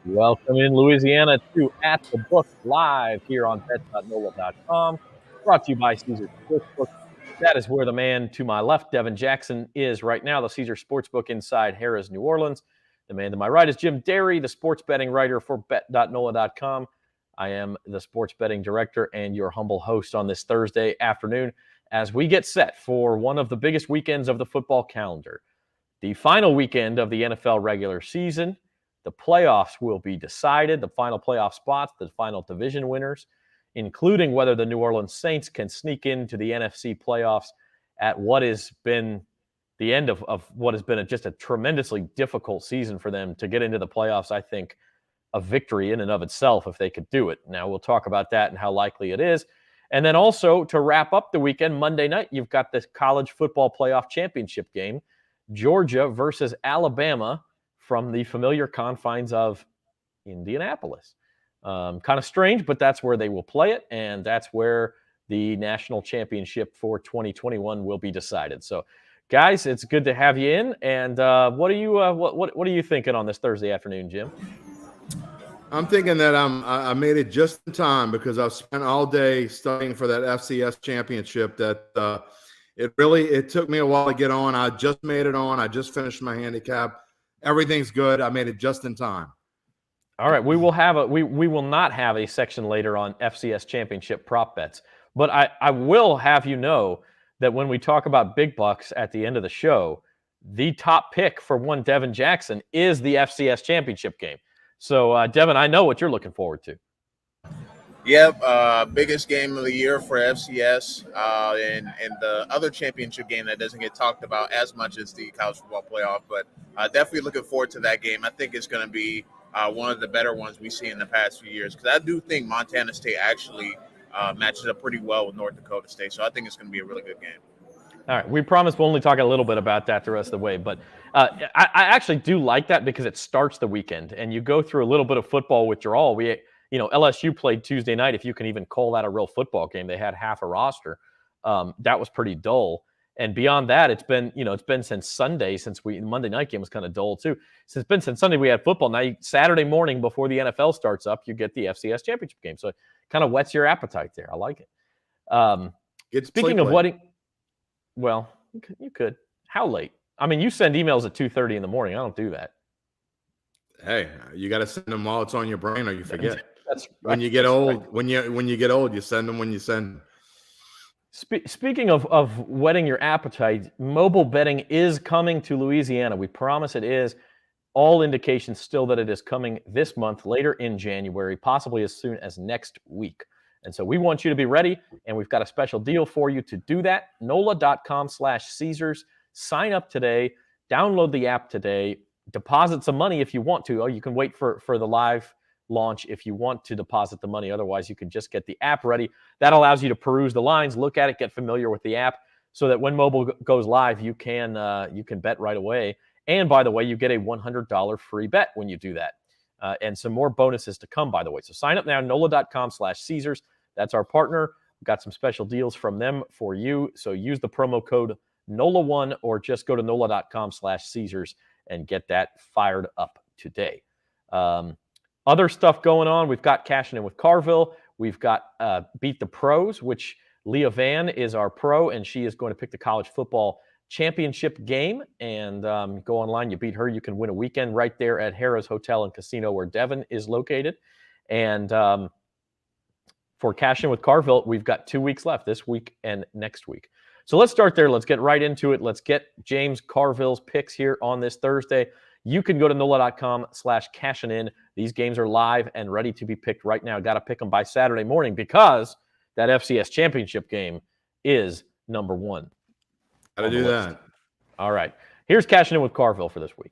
Welcome in Louisiana to At the Book live here on bet.nola.com. Brought to you by Caesars Sportsbook. That is where the man to my left, Devin Jackson, is right now, the Caesars Sportsbook inside Harrah's, New Orleans. The man to my right is Jim Derry, the sports betting writer for bet.nola.com. I am the sports betting director and your humble host on this Thursday afternoon as we get set for one of the biggest weekends of the football calendar. The final weekend of the NFL regular season. The playoffs will be decided, the final playoff spots, the final division winners, including whether the New Orleans Saints can sneak into the NFC playoffs at what has been the end of what has been just a tremendously difficult season for them to get into the playoffs. I think a victory in and of itself if they could do it. Now, we'll talk about that and how likely it is. And then also, to wrap up the weekend, Monday night, you've got this college football playoff championship game, Georgia versus Alabama, from the familiar confines of Indianapolis. Kind of strange, but that's where they will play it, and that's where the national championship for 2021 will be decided. So, guys, it's good to have you in. And what are you thinking on this Thursday afternoon, Jim? I'm thinking that I made it just in time because I've spent all day studying for that FCS championship. That it took me a while to get on. I just made it on. I just finished my handicap. Everything's good. I made it just in time. All right, we will not have a section later on FCS championship prop bets, but I will have you know that when we talk about big bucks at the end of the show, the top pick for one Devin Jackson is the FCS championship game. So, Devin, I know what you're looking forward to. Yep, biggest game of the year for FCS, and the other championship game that doesn't get talked about as much as the college football playoff, but definitely looking forward to that game. I think it's going to be one of the better ones we see in the past few years because I do think Montana State actually matches up pretty well with North Dakota State, so I think it's going to be a really good game. All right, we promise we'll only talk a little bit about that the rest of the way, but I actually do like that because it starts the weekend, and you go through a little bit of football withdrawal. LSU played Tuesday night, if you can even call that a real football game. They had half a roster. That was pretty dull. And beyond that, it's been since Sunday, Monday night game was kind of dull too. Since Sunday we had football. Now, Saturday morning before the NFL starts up, you get the FCS championship game. So it kind of whets your appetite there. I like it. Speaking of wetting, well, you could. How late? I mean, you send emails at 2:30 in the morning. I don't do that. Hey, you got to send them while it's on your brain or you forget. That's right. When you get old, when you get old, you send them when you send them. Speaking of whetting your appetite, mobile betting is coming to Louisiana. We promise it is. All indications still that it is coming this month, later in January, possibly as soon as next week. And so we want you to be ready, and we've got a special deal for you to do that. NOLA.com/Caesars. Sign up today. Download the app today. Deposit some money if you want to. You can wait for the live launch if you want to deposit the money. Otherwise, you can just get the app ready. That allows you to peruse the lines, look at it, get familiar with the app, so that when mobile goes live, you can bet right away. And by the way, you get a $100 free bet when you do that. And some more bonuses to come, by the way. So sign up now, NOLA.com/Caesars. That's our partner. We've got some special deals from them for you. So use the promo code NOLA1 or just go to NOLA.com/Caesars and get that fired up today. Other stuff going on. We've got Cashing In with Carville. We've got Beat the Pros, which Leah Van is our pro, and she is going to pick the college football championship game. And go online. You beat her, you can win a weekend right there at Harrah's Hotel and Casino where Devin is located. And for Cash In with Carville, we've got 2 weeks left, this week and next week. So let's start there. Let's get right into it. Let's get James Carville's picks here on this Thursday. You can go to NOLA.com/cashing-in. These games are live and ready to be picked right now. Got to pick them by Saturday morning because that FCS championship game is number one. Got to do that. All right. Here's Cashing In with Carville for this week.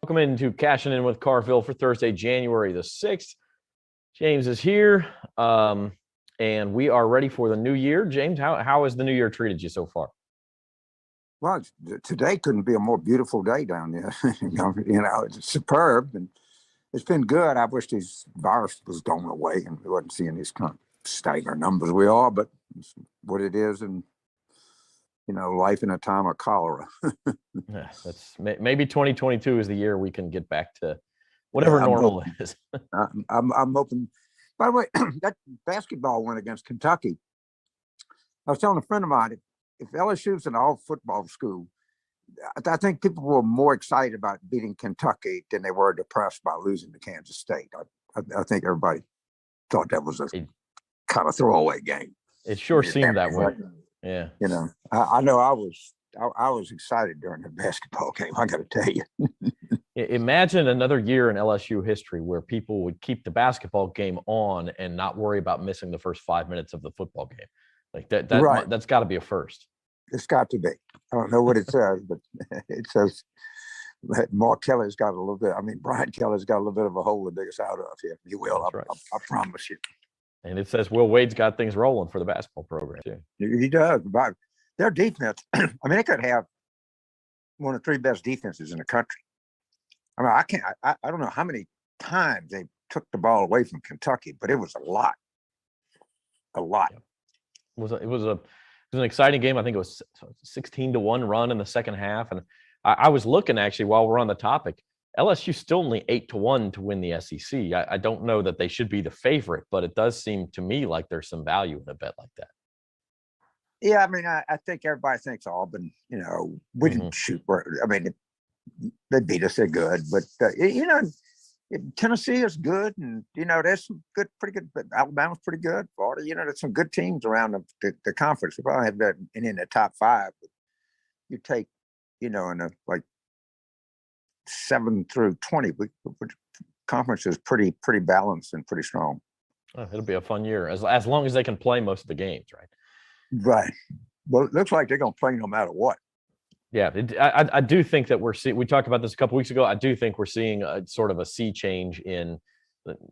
Welcome into Cashing In with Carville for Thursday, January the 6th. James is here, and we are ready for the new year. James, how has the new year treated you so far? Well, today couldn't be a more beautiful day down there. It's superb, and it's been good. I wish this virus was going away and we wasn't seeing these kind of staggering numbers we are, but it's what it is, and life in a time of cholera. Yeah, that's maybe 2022 is the year we can get back to whatever normal is. I'm hoping. By the way, that basketball win against Kentucky. I was telling a friend of mine, if LSU's an all-football school, I think people were more excited about beating Kentucky than they were depressed by losing to Kansas State. I think everybody thought that was a kind of throwaway game. It sure seemed that way. Yeah. I know I was excited during the basketball game, I got to tell you. Imagine another year in LSU history where people would keep the basketball game on and not worry about missing the first 5 minutes of the football game. Like that's got to be a first. It's got to be. I don't know what it says, but it says Mark Kelly's got a little bit. I mean, Brian Kelly's got a little bit of a hole to dig us out of here. He will. I promise you. And it says Will Wade's got things rolling for the basketball program too. He does. But their defense, I mean, they could have one of the three best defenses in the country. I mean, I don't know how many times they took the ball away from Kentucky, but it was a lot. A lot. It was an exciting game. I think it was 16-1 run in the second half. And I was looking, actually, while we're on the topic, LSU still only 8-1 to win the SEC. I don't know that they should be the favorite, but it does seem to me like there's some value in a bet like that. Yeah, I mean, I think everybody thinks Auburn, we didn't shoot. I mean, they beat us. They're good. But, Tennessee is good. And, there's some pretty good. But Alabama's pretty good. Florida, there's some good teams around the conference. We probably have that in the top five. But you take, in the 7 through 20, conference is pretty balanced and pretty strong. Oh, it'll be a fun year as long as they can play most of the games, right? Right. Well, it looks like they're going to play no matter what. Yeah, I do think that we talked about this a couple weeks ago. I do think we're seeing a sort of a sea change in,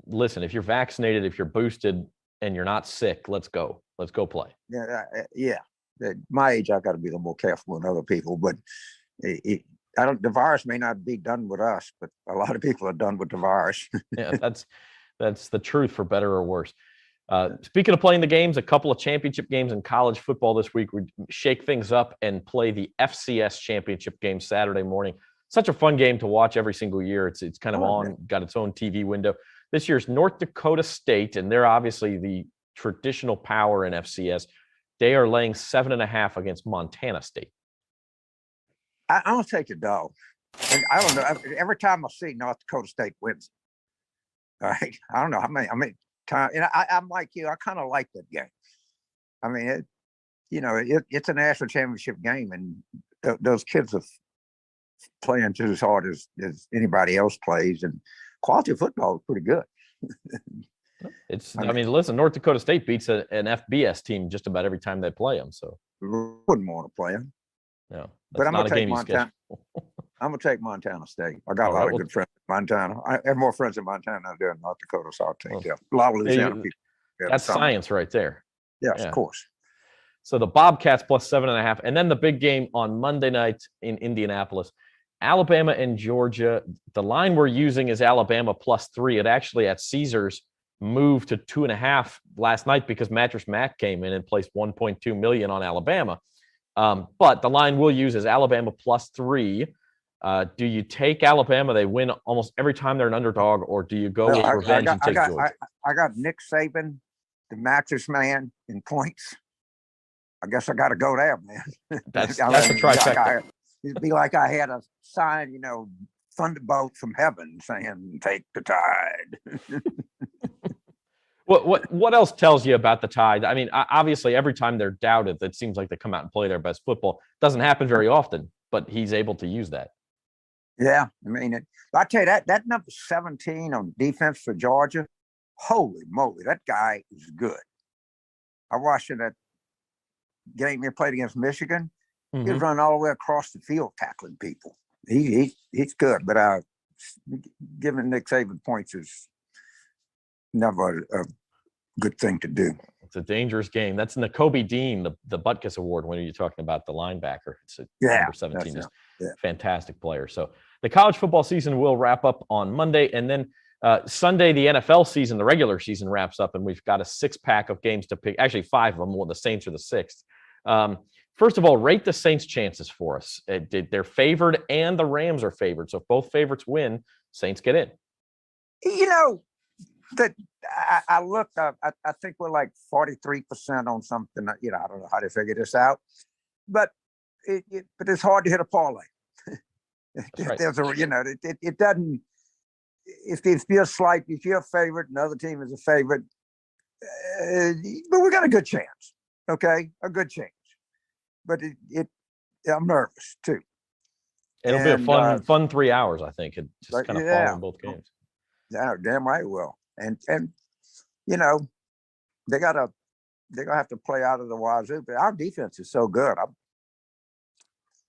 listen, if you're vaccinated, if you're boosted and you're not sick, let's go play. Yeah. At my age, I've got to be a little more careful than other people, but the virus may not be done with us, but a lot of people are done with the virus. Yeah, that's the truth, for better or worse. Speaking of playing the games, a couple of championship games in college football this week. We shake things up and play the FCS Championship Game Saturday morning. Such a fun game to watch every single year. It's kind of got its own TV window. This year's North Dakota State, and they're obviously the traditional power in FCS. They are laying 7.5 against Montana State. I'm going to take the dog. And I don't know. Every time I see North Dakota State wins. All right. I don't know how many time, I'm like you. I kind of like that game. I mean, it's a national championship game, and those kids are playing just as hard as anybody else plays, and quality of football is pretty good. I mean, listen, North Dakota State beats an FBS team just about every time they play them. So wouldn't want to play them. No, but I'm going to take Montana. I'm going to take Montana State. I got a lot of good friends in Montana. I have more friends in Montana than I do in North Dakota, so I'll take them. A lot of Louisiana people. That's science right there. Yes, of course. So the Bobcats plus 7.5. And then the big game on Monday night in Indianapolis, Alabama and Georgia. The line we're using is Alabama plus 3. It actually at Caesars moved to 2.5 last night because Mattress Mac came in and placed $1.2 million on Alabama. But the line we'll use is Alabama plus 3. Do you take Alabama? They win almost every time they're an underdog, or do you go with revenge and take Georgia? I got Nick Saban, the mattress man, in points. I guess I got to go there, man. That's a trifecta. It'd be like I had a sign, thunderbolt from heaven saying, "Take the Tide." What else tells you about the Tide? I mean, obviously, every time they're doubted, it seems like they come out and play their best football. Doesn't happen very often, but he's able to use that. Yeah, I mean, I tell you that number 17 on defense for Georgia, holy moly, that guy is good. I watched that game he played against Michigan. Mm-hmm. He was running all the way across the field tackling people. He's good, but giving Nick Saban points is never a good thing to do. It's a dangerous game. That's Nakobe Dean, the Butkus Award winner. You're talking about the linebacker. It's a number 17, just fantastic player. So the college football season will wrap up on Monday, and then Sunday the NFL season, the regular season, wraps up, and we've got a 6-pack of games to pick. Actually, 5 of them. Well, the Saints are the 6th. First of all, rate the Saints' chances for us. They're favored, and the Rams are favored. So if both favorites win, Saints get in. You know, that I looked up. I think we're like 43% on something. You know, I don't know how to figure this out, but it's hard to hit a parlay. Right. There's a, you know, it doesn't. If you're if you're a favorite, another team is a favorite, but we got a good chance. Okay, a good chance. But I'm nervous too. It'll be a fun 3 hours, I think. It just kind of following both games. Yeah, damn right it will. And you know, they're gonna have to play out of the wazoo. But our defense is so good.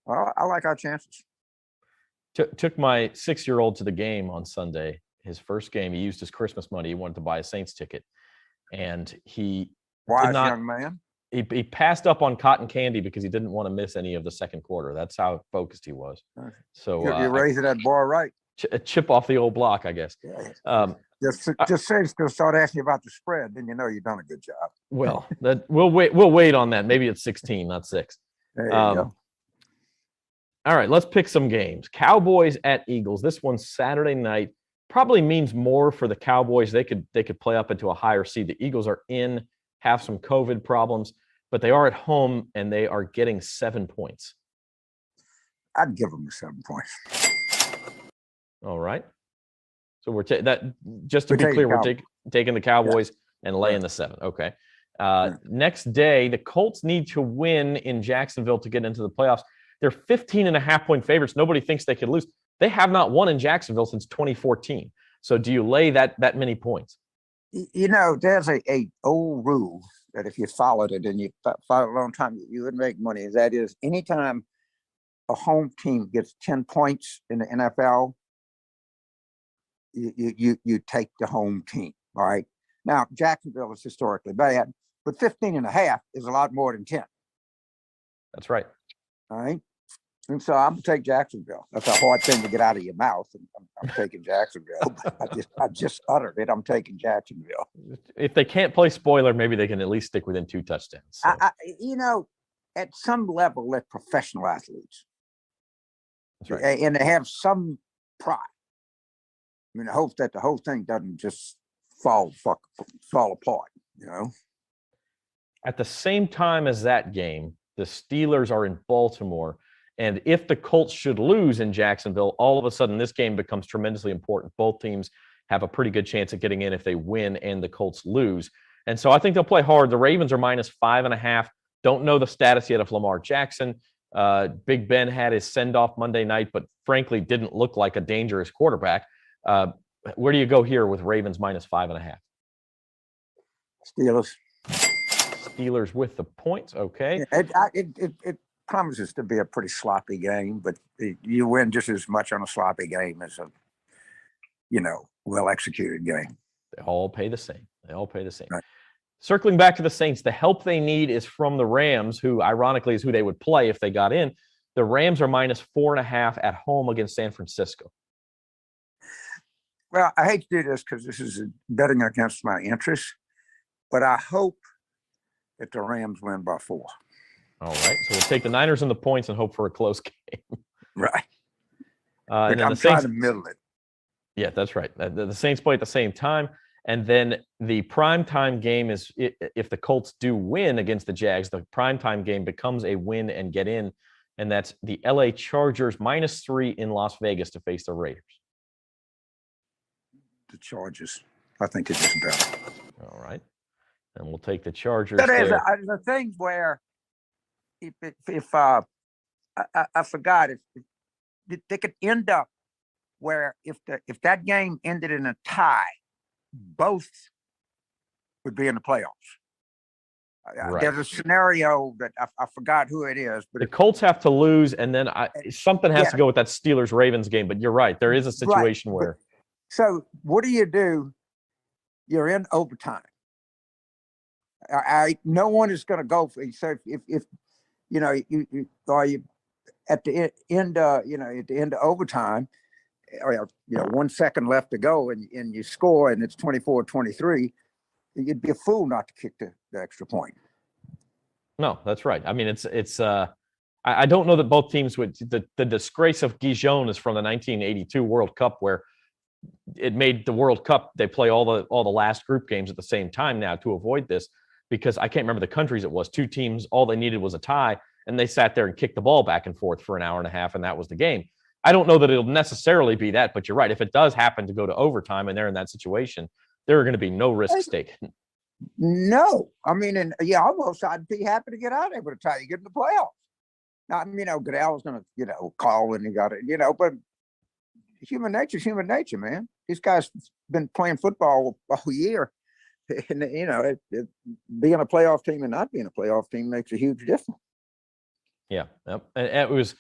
I like our chances. Took my 6-year-old to the game on Sunday. His first game, he used his Christmas money. He wanted to buy a Saints ticket, and he wise young man. He passed up on cotton candy because he didn't want to miss any of the second quarter. That's how focused he was. So you're raising that boy right. A chip off the old block, I guess. Just say it's going to start asking you about the spread, then you know you've done a good job. Well, we'll wait on that. Maybe it's 16, not 6. There you go. All right, let's pick some games. Cowboys at Eagles. This one's Saturday night. Probably means more for the Cowboys. They could play up into a higher seed. The Eagles are in, have some COVID problems, but they are at home and they are getting 7 points. I'd give them 7 points. All right. So we're just to be clear, we're taking the Cowboys and laying the 7. Okay. Next day, the Colts need to win in Jacksonville to get into the playoffs. They're 15.5-point favorites. Nobody thinks they could lose. They have not won in Jacksonville since 2014. So do you lay that many points? You know, there's a old rule that if you followed it and you followed it a long time, you would make money. That is, anytime a home team gets 10 points in the NFL, you take the home team. All right. Now, Jacksonville is historically bad, but 15.5 is a lot more than 10. That's right. All right. And so I'm going to take Jacksonville. That's a hard thing to get out of your mouth. And I'm taking Jacksonville. I just uttered it. I'm taking Jacksonville. If they can't play spoiler, maybe they can at least stick within 2 touchdowns. So. You know, at some level, they're professional athletes. That's right. And they have some pride. I mean, I hope that the whole thing doesn't just fall apart, you know. At the same time as that game, the Steelers are in Baltimore. And if the Colts should lose in Jacksonville, all of a sudden this game becomes tremendously important. Both teams have a pretty good chance of getting in if they win and the Colts lose. And so I think they'll play hard. The Ravens are -5.5. Don't know the status yet of Lamar Jackson. Big Ben had his send-off Monday night, but frankly didn't look like a dangerous quarterback. Where do you go here with Ravens -5.5? Steelers with the points. Okay. It promises to be a pretty sloppy game, but you win just as much on a sloppy game as a, well-executed game. They all pay the same. Right. Circling back to the Saints, the help they need is from the Rams, who ironically is who they would play if they got in. The Rams are -4.5 at home against San Francisco. Well, I hate to do this because this is betting against my interests, but I hope that the Rams win by 4. All right. So we'll take the Niners and the points and hope for a close game. Right. And then I'm trying to middle it. Yeah, that's right. The Saints play at the same time. And then the primetime game is, if the Colts do win against the Jags, the primetime game becomes a win and get in. And that's the LA Chargers -3 in Las Vegas to face the Raiders. The Chargers. I think it's just better. All right. And we'll take the Chargers. That is the things where if I forgot, if they could end up where if that game ended in a tie, both would be in the playoffs. Right. There's a scenario that I forgot who it is, but The Colts have to lose, and then something has to go with that Steelers-Ravens game. But you're right. There is a situation where. So what do you do? You're in overtime. No one is going to go for. So if you know you at the end at the end of overtime, or 1 second left to go, and you score, and it's 24-23. You'd be a fool not to kick the extra point. No, that's right. I mean, it's. I don't know that both teams would. The disgrace of Gijon is from the 1982 World Cup, where it made the World Cup. They play all the last group games at the same time now to avoid this, because I can't remember the countries it was. Two teams, all they needed was a tie, and they sat there and kicked the ball back and forth for an hour and a half, and that was the game. I don't know that it'll necessarily be that, but you're right. If it does happen to go to overtime and they're in that situation, there are going to be no risks taken. No, I mean, almost I'd be happy to get out there with a tie. You get in the playoffs. Now, Goodell's going to, call when he got it, but human nature's human nature, man. These guys been playing football all year. And, being a playoff team and not being a playoff team makes a huge difference. Yeah. Yep. And it was,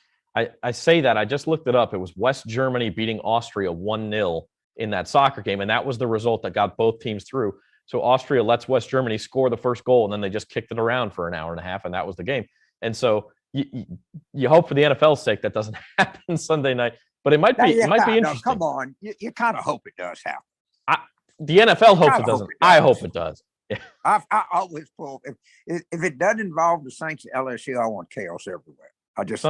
I say that, I just looked it up. It was West Germany beating Austria 1-0 in that soccer game. And that was the result that got both teams through. So Austria lets West Germany score the first goal, and then they just kicked it around for an hour and a half, and that was the game. And so you hope for the NFL's sake that doesn't happen Sunday night, but it might be interesting. No, come on, you kind of hope it does happen. The NFL hopes it doesn't. I hope it does. Yeah. I always pull if it doesn't involve the Saints at LSU, I want chaos everywhere. I just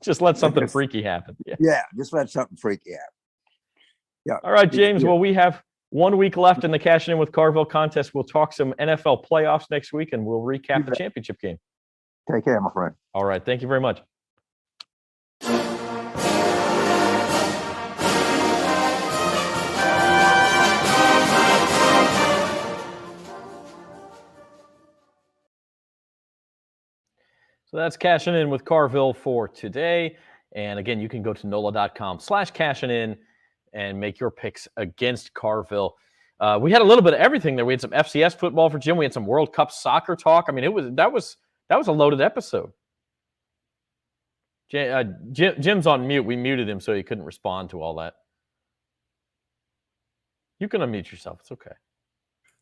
just let something freaky happen. Yeah, just let something freaky happen. Yeah. All right, James. Well, we have 1 week left in the Cash In with Carville contest. We'll talk some NFL playoffs next week, and we'll recap the championship game. Take care, my friend. All right. Thank you very much. So that's cashing in with Carville for today. And again, you can go to NOLA.com/cashing-in and make your picks against Carville. We had a little bit of everything there. We had some FCS football for Jim. We had some World Cup soccer talk. I mean, that was a loaded episode. Jim's on mute. We muted him so he couldn't respond to all that. You can unmute yourself. It's okay.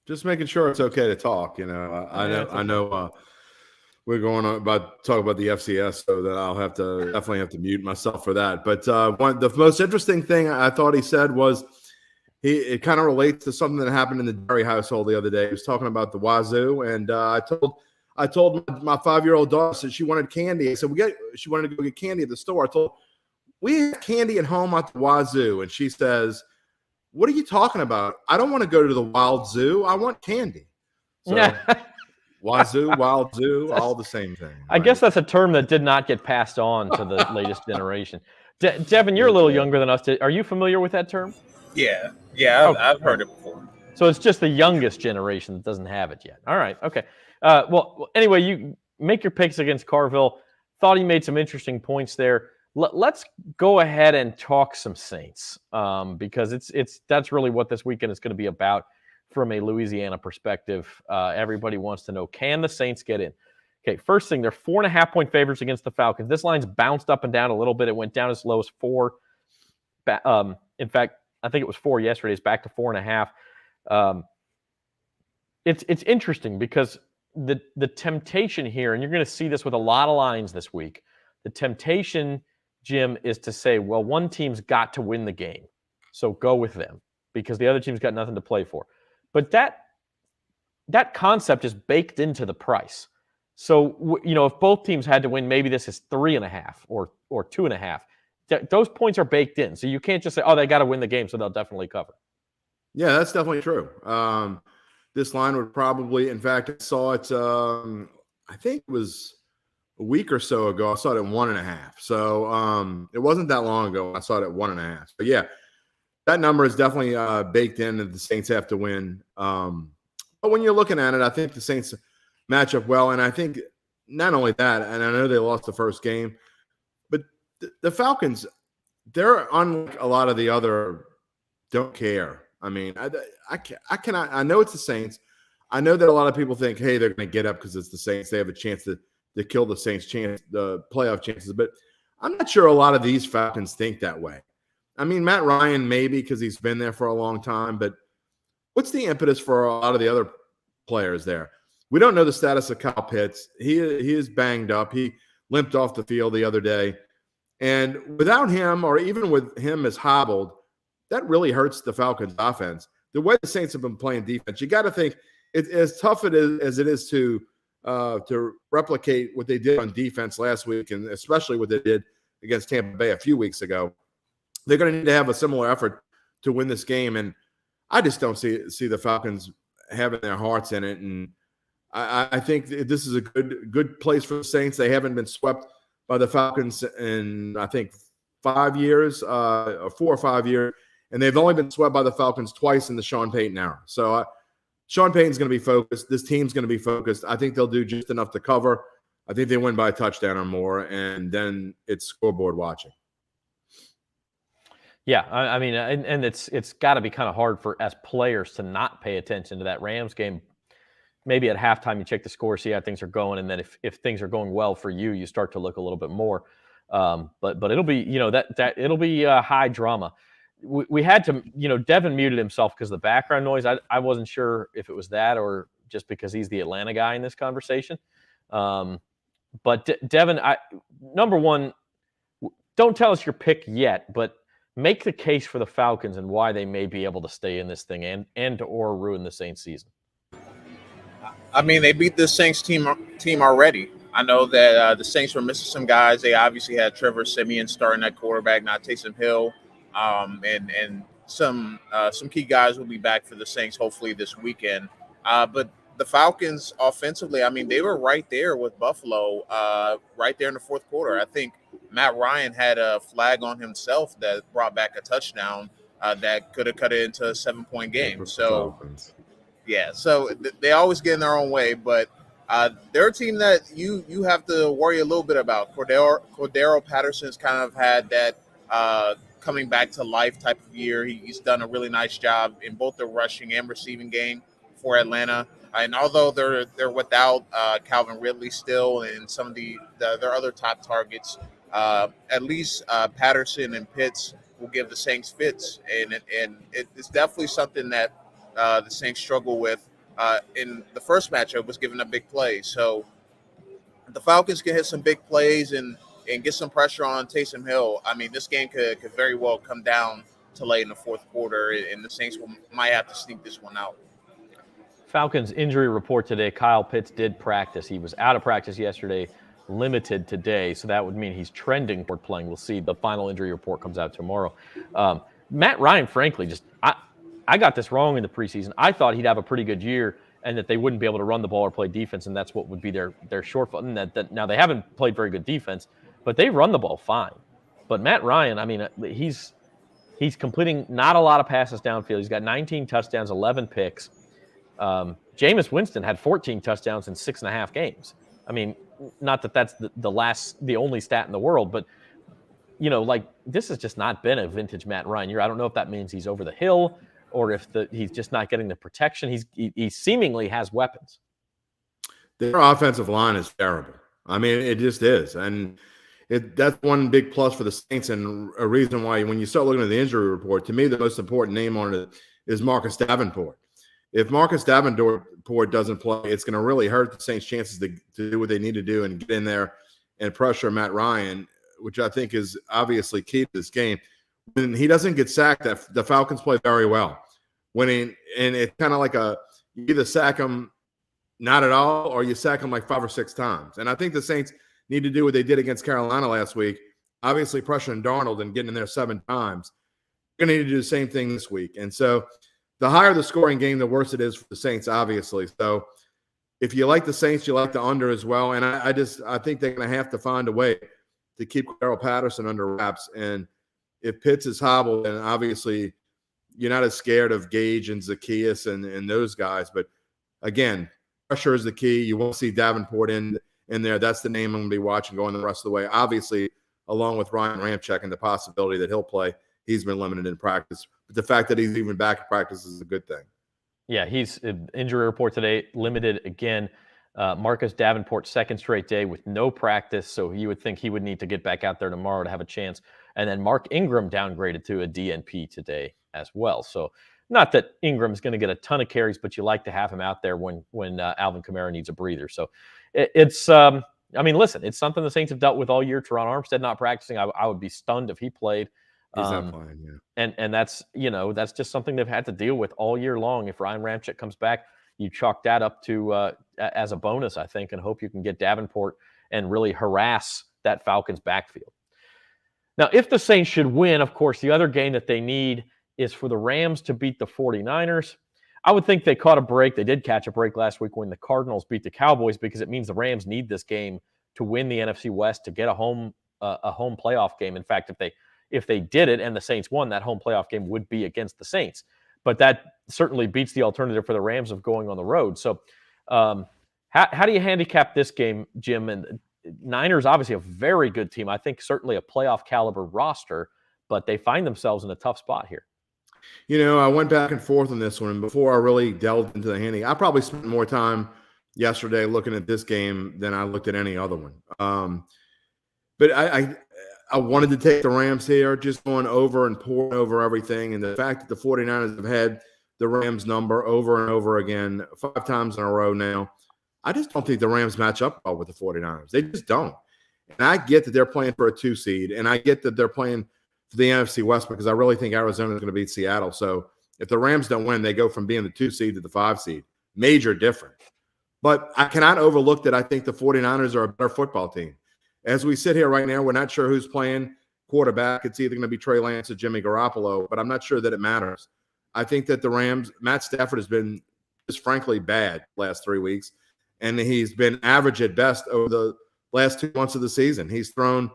Just making sure it's okay to talk. I know. We're going on talk about the FCS, so that I'll definitely have to mute myself for that. But the most interesting thing I thought he said was it kind of relates to something that happened in the Jerry household the other day. He was talking about the Wazoo, and I told my 5-year-old daughter, said she wanted candy. I said she wanted to go get candy at the store. I told her, we have candy at home at the Wazoo, and she says, "What are you talking about? I don't want to go to the Wild Zoo. I want candy." So. Wazoo, Wild Zoo, all the same thing. Right? I guess that's a term that did not get passed on to the latest generation. Devin, you're a little younger than us. Are you familiar with that term? Yeah, I've heard it before. So it's just the youngest generation that doesn't have it yet. All right, okay. Well, anyway, you make your picks against Carville. Thought he made some interesting points there. Let's go ahead and talk some Saints, because that's really what this weekend is going to be about. From a Louisiana perspective, everybody wants to know, can the Saints get in? Okay, first thing, they're 4.5-point favorites against the Falcons. This line's bounced up and down a little bit. It went down as low as 4. In fact, I think it was 4 yesterday. It's back to 4.5. It's interesting because the temptation here, and you're going to see this with a lot of lines this week, the temptation, Jim, is to say, well, one team's got to win the game, so go with them because the other team's got nothing to play for. But that concept is baked into the price. So, if both teams had to win, maybe this is 3.5 or 2.5. Those points are baked in. So you can't just say, oh, they got to win the game, so they'll definitely cover. Yeah, that's definitely true. This line would probably, in fact, I saw it, I think it was a week or so ago. I saw it at 1.5. So it wasn't that long ago. I saw it at 1.5. But yeah. That number is definitely baked in that the Saints have to win. But when you're looking at it, I think the Saints match up well. And I think not only that, and I know they lost the first game, but the Falcons, they're unlike a lot of the other don't care. I mean, I know it's the Saints. I know that a lot of people think, hey, they're going to get up because it's the Saints. They have a chance to kill the Saints' chance, the playoff chances. But I'm not sure a lot of these Falcons think that way. I mean, Matt Ryan maybe because he's been there for a long time, but what's the impetus for a lot of the other players there? We don't know the status of Kyle Pitts. He is banged up. He limped off the field the other day. And without him, or even with him as hobbled, that really hurts the Falcons' offense. The way the Saints have been playing defense, you got to think it's as tough as it is to replicate what they did on defense last week, and especially what they did against Tampa Bay a few weeks ago. They're going to need to have a similar effort to win this game, and I just don't see the Falcons having their hearts in it. And I think this is a good place for the Saints. They haven't been swept by the Falcons in, I think, 5 years, 4 or 5 years, and they've only been swept by the Falcons twice in the Sean Payton era. So Sean Payton's going to be focused. This team's going to be focused. I think they'll do just enough to cover. I think they win by a touchdown or more, and then it's scoreboard watching. Yeah, I mean, and it's got to be kind of hard for as players to not pay attention to that Rams game. Maybe at halftime you check the score, see how things are going, and then if things are going well for you, you start to look a little bit more. But it'll be that it'll be high drama. We had to Devin muted himself because of the background noise. I wasn't sure if it was that or just because he's the Atlanta guy in this conversation. But Devin, number one, don't tell us your pick yet, but make the case for the Falcons and why they may be able to stay in this thing and or ruin the Saints season. I mean, they beat the Saints team already. I know that the Saints were missing some guys. They obviously had Trevor Siemian starting at quarterback, not Taysom Hill, and some key guys will be back for the Saints hopefully this weekend. But the Falcons offensively, I mean, they were right there with Buffalo, right there in the fourth quarter. I think Matt Ryan had a flag on himself that brought back a touchdown that could have cut it into a 7-point game. So, yeah, so they always get in their own way, but they're a team that you have to worry a little bit about. Cordero Patterson's kind of had that coming back to life type of year. He's done a really nice job in both the rushing and receiving game for Atlanta. And although they're without Calvin Ridley still and some of their other top targets, at least Patterson and Pitts will give the Saints fits, and it's definitely something that the Saints struggle with. In the first matchup was giving a big play, so the Falcons can hit some big plays and get some pressure on Taysom Hill. I mean, this game could very well come down to late in the fourth quarter, and the Saints might have to sneak this one out. Falcons injury report today. Kyle Pitts did practice. He was out of practice yesterday, limited today, so that would mean he's trending toward playing. We'll see. The final injury report comes out tomorrow. Matt Ryan, frankly, I got this wrong in the preseason. I thought he'd have a pretty good year and that they wouldn't be able to run the ball or play defense, and that's what would be their shortfall. And now they haven't played very good defense, but they run the ball fine. But Matt Ryan, I mean, he's completing not a lot of passes downfield. He's got 19 touchdowns, 11 picks. Jameis Winston had 14 touchdowns in 6.5 games. I mean, not that that's the only stat in the world, but this has just not been a vintage Matt Ryan year. I don't know if that means he's over the hill or if he's just not getting the protection. He seemingly has weapons. Their offensive line is terrible. I mean, it just is, and that's one big plus for the Saints, and a reason why when you start looking at the injury report, to me the most important name on it is Marcus Davenport. If Marcus Davenport doesn't play, it's going to really hurt the Saints' chances to do what they need to do and get in there and pressure Matt Ryan, which I think is obviously key to this game. When he doesn't get sacked, the Falcons play very well. And it's kind of like you either sack him not at all or you sack him like 5 or 6 times. And I think the Saints need to do what they did against Carolina last week, obviously pressuring Darnold and getting in there 7 times. They're going to need to do the same thing this week. And so the higher the scoring game, the worse it is for the Saints, obviously. So if you like the Saints, you like the under as well. And I think they're going to have to find a way to keep Cordero Patterson under wraps. And if Pitts is hobbled, then obviously you're not as scared of Gage and Zacchaeus and those guys. But again, pressure is the key. You won't see Davenport in there. That's the name I'm going to be watching going the rest of the way. Obviously, along with Ryan Ramczyk and the possibility that he'll play. He's been limited in practice. But the fact that he's even back in practice is a good thing. Yeah, he's injury report today, limited again. Marcus Davenport, second straight day with no practice, so you would think he would need to get back out there tomorrow to have a chance. And then Mark Ingram downgraded to a DNP today as well. So not that Ingram's going to get a ton of carries, but you like to have him out there when Alvin Kamara needs a breather. So it's I mean, listen, it's something the Saints have dealt with all year. Teron Armstead not practicing, I would be stunned if he played. He's not playing, yeah. And that's, that's just something they've had to deal with all year long. If Ryan Ramczyk comes back, you chalk that up to as a bonus, I think, and hope you can get Davenport and really harass that Falcons backfield. Now, if the Saints should win, of course, the other game that they need is for the Rams to beat the 49ers. I would think they caught a break. They did catch a break last week when the Cardinals beat the Cowboys, because it means the Rams need this game to win the NFC West to get a home playoff game. In fact, if they did it and the Saints won, that home playoff game would be against the Saints. But that certainly beats the alternative for the Rams of going on the road. So how do you handicap this game, Jim? And Niners, obviously a very good team. I think certainly a playoff caliber roster, but they find themselves in a tough spot here. I went back and forth on this one. And before I really delved into the handing, I probably spent more time yesterday looking at this game than I looked at any other one. But I wanted to take the Rams here, just going over and pouring over everything. And the fact that the 49ers have had the Rams number over and over again 5 times in a row now, I just don't think the Rams match up well with the 49ers. They just don't. And I get that they're playing for a 2 seed, and I get that they're playing for the NFC West because I really think Arizona is going to beat Seattle. So if the Rams don't win, they go from being the 2 seed to the 5 seed. Major difference. But I cannot overlook that I think the 49ers are a better football team. As we sit here right now, we're not sure who's playing quarterback. It's either going to be Trey Lance or Jimmy Garoppolo, but I'm not sure that it matters. I think that the Rams, Matt Stafford has been just frankly bad last 3 weeks, and he's been average at best over the last 2 months of the season. He's thrown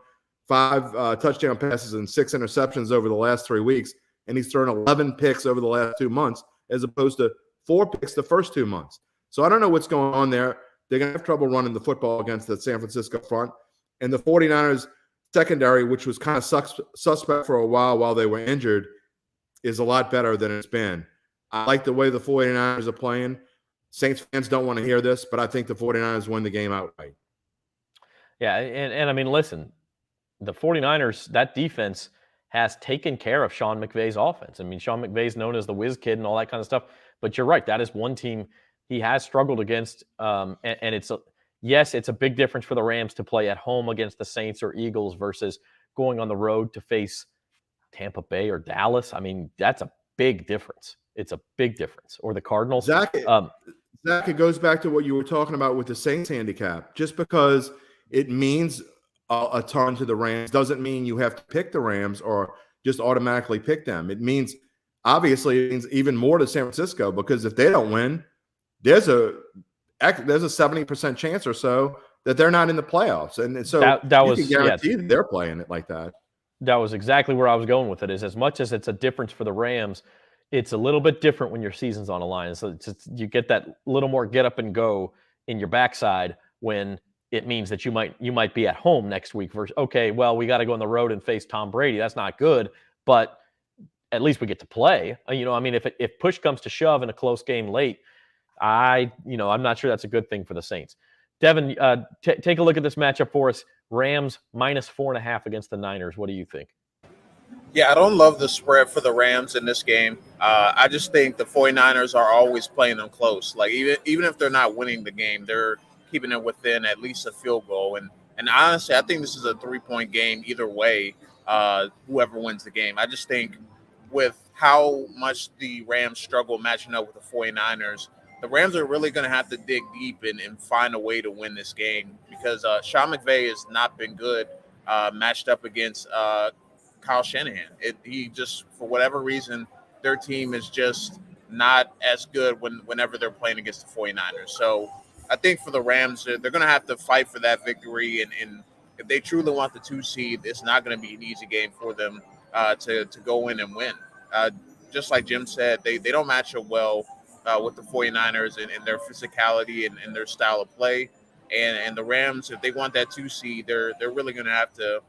5 touchdown passes and 6 interceptions over the last 3 weeks, and he's thrown 11 picks over the last 2 months as opposed to 4 picks the first 2 months. So I don't know what's going on there. They're going to have trouble running the football against the San Francisco front. And the 49ers secondary, which was kind of suspect for a while they were injured, is a lot better than it's been. I like the way the 49ers are playing. Saints fans don't want to hear this, but I think the 49ers win the game outright. Yeah, and I mean, listen, the 49ers, that defense has taken care of Sean McVay's offense. I mean, Sean McVay's known as the whiz kid and all that kind of stuff. But you're right, that is one team he has struggled against, and it's a big difference for the Rams to play at home against the Saints or Eagles versus going on the road to face Tampa Bay or Dallas. I mean, that's a big difference. It's a big difference. Or the Cardinals. Zach, it goes back to what you were talking about with the Saints handicap. Just because it means a ton to the Rams doesn't mean you have to pick the Rams or just automatically pick them. It means even more to San Francisco, because if they don't win, there's a 70% chance or so that they're not in the playoffs. And so that you can guarantee that they're playing it like that. That was exactly where I was going with it, is as much as it's a difference for the Rams, it's a little bit different when your season's on the line. So you get that little more get up and go in your backside when it means that you might be at home next week versus, okay, well, we got to go on the road and face Tom Brady. That's not good, but at least we get to play. I mean, if push comes to shove in a close game late, I'm not sure that's a good thing for the Saints. Devin, take a look at this matchup for us. Rams -4.5 against the Niners. What do you think? Yeah, I don't love the spread for the Rams in this game. I just think the 49ers are always playing them close. Like even if they're not winning the game, they're keeping it within at least a field goal. And honestly, I think this is a 3-point game either way, whoever wins the game. I just think with how much the Rams struggle matching up with the 49ers, the Rams are really going to have to dig deep and find a way to win this game, because Sean McVay has not been good matched up against Kyle Shanahan. He just, for whatever reason, their team is just not as good whenever they're playing against the 49ers. So I think for the Rams, they're going to have to fight for that victory. And if they truly want the 2 seed, it's not going to be an easy game for them to go in and win. Just like Jim said, they don't match up well with the 49ers and their physicality and their style of play. And the Rams, if they want that 2 seed, they're really going to have to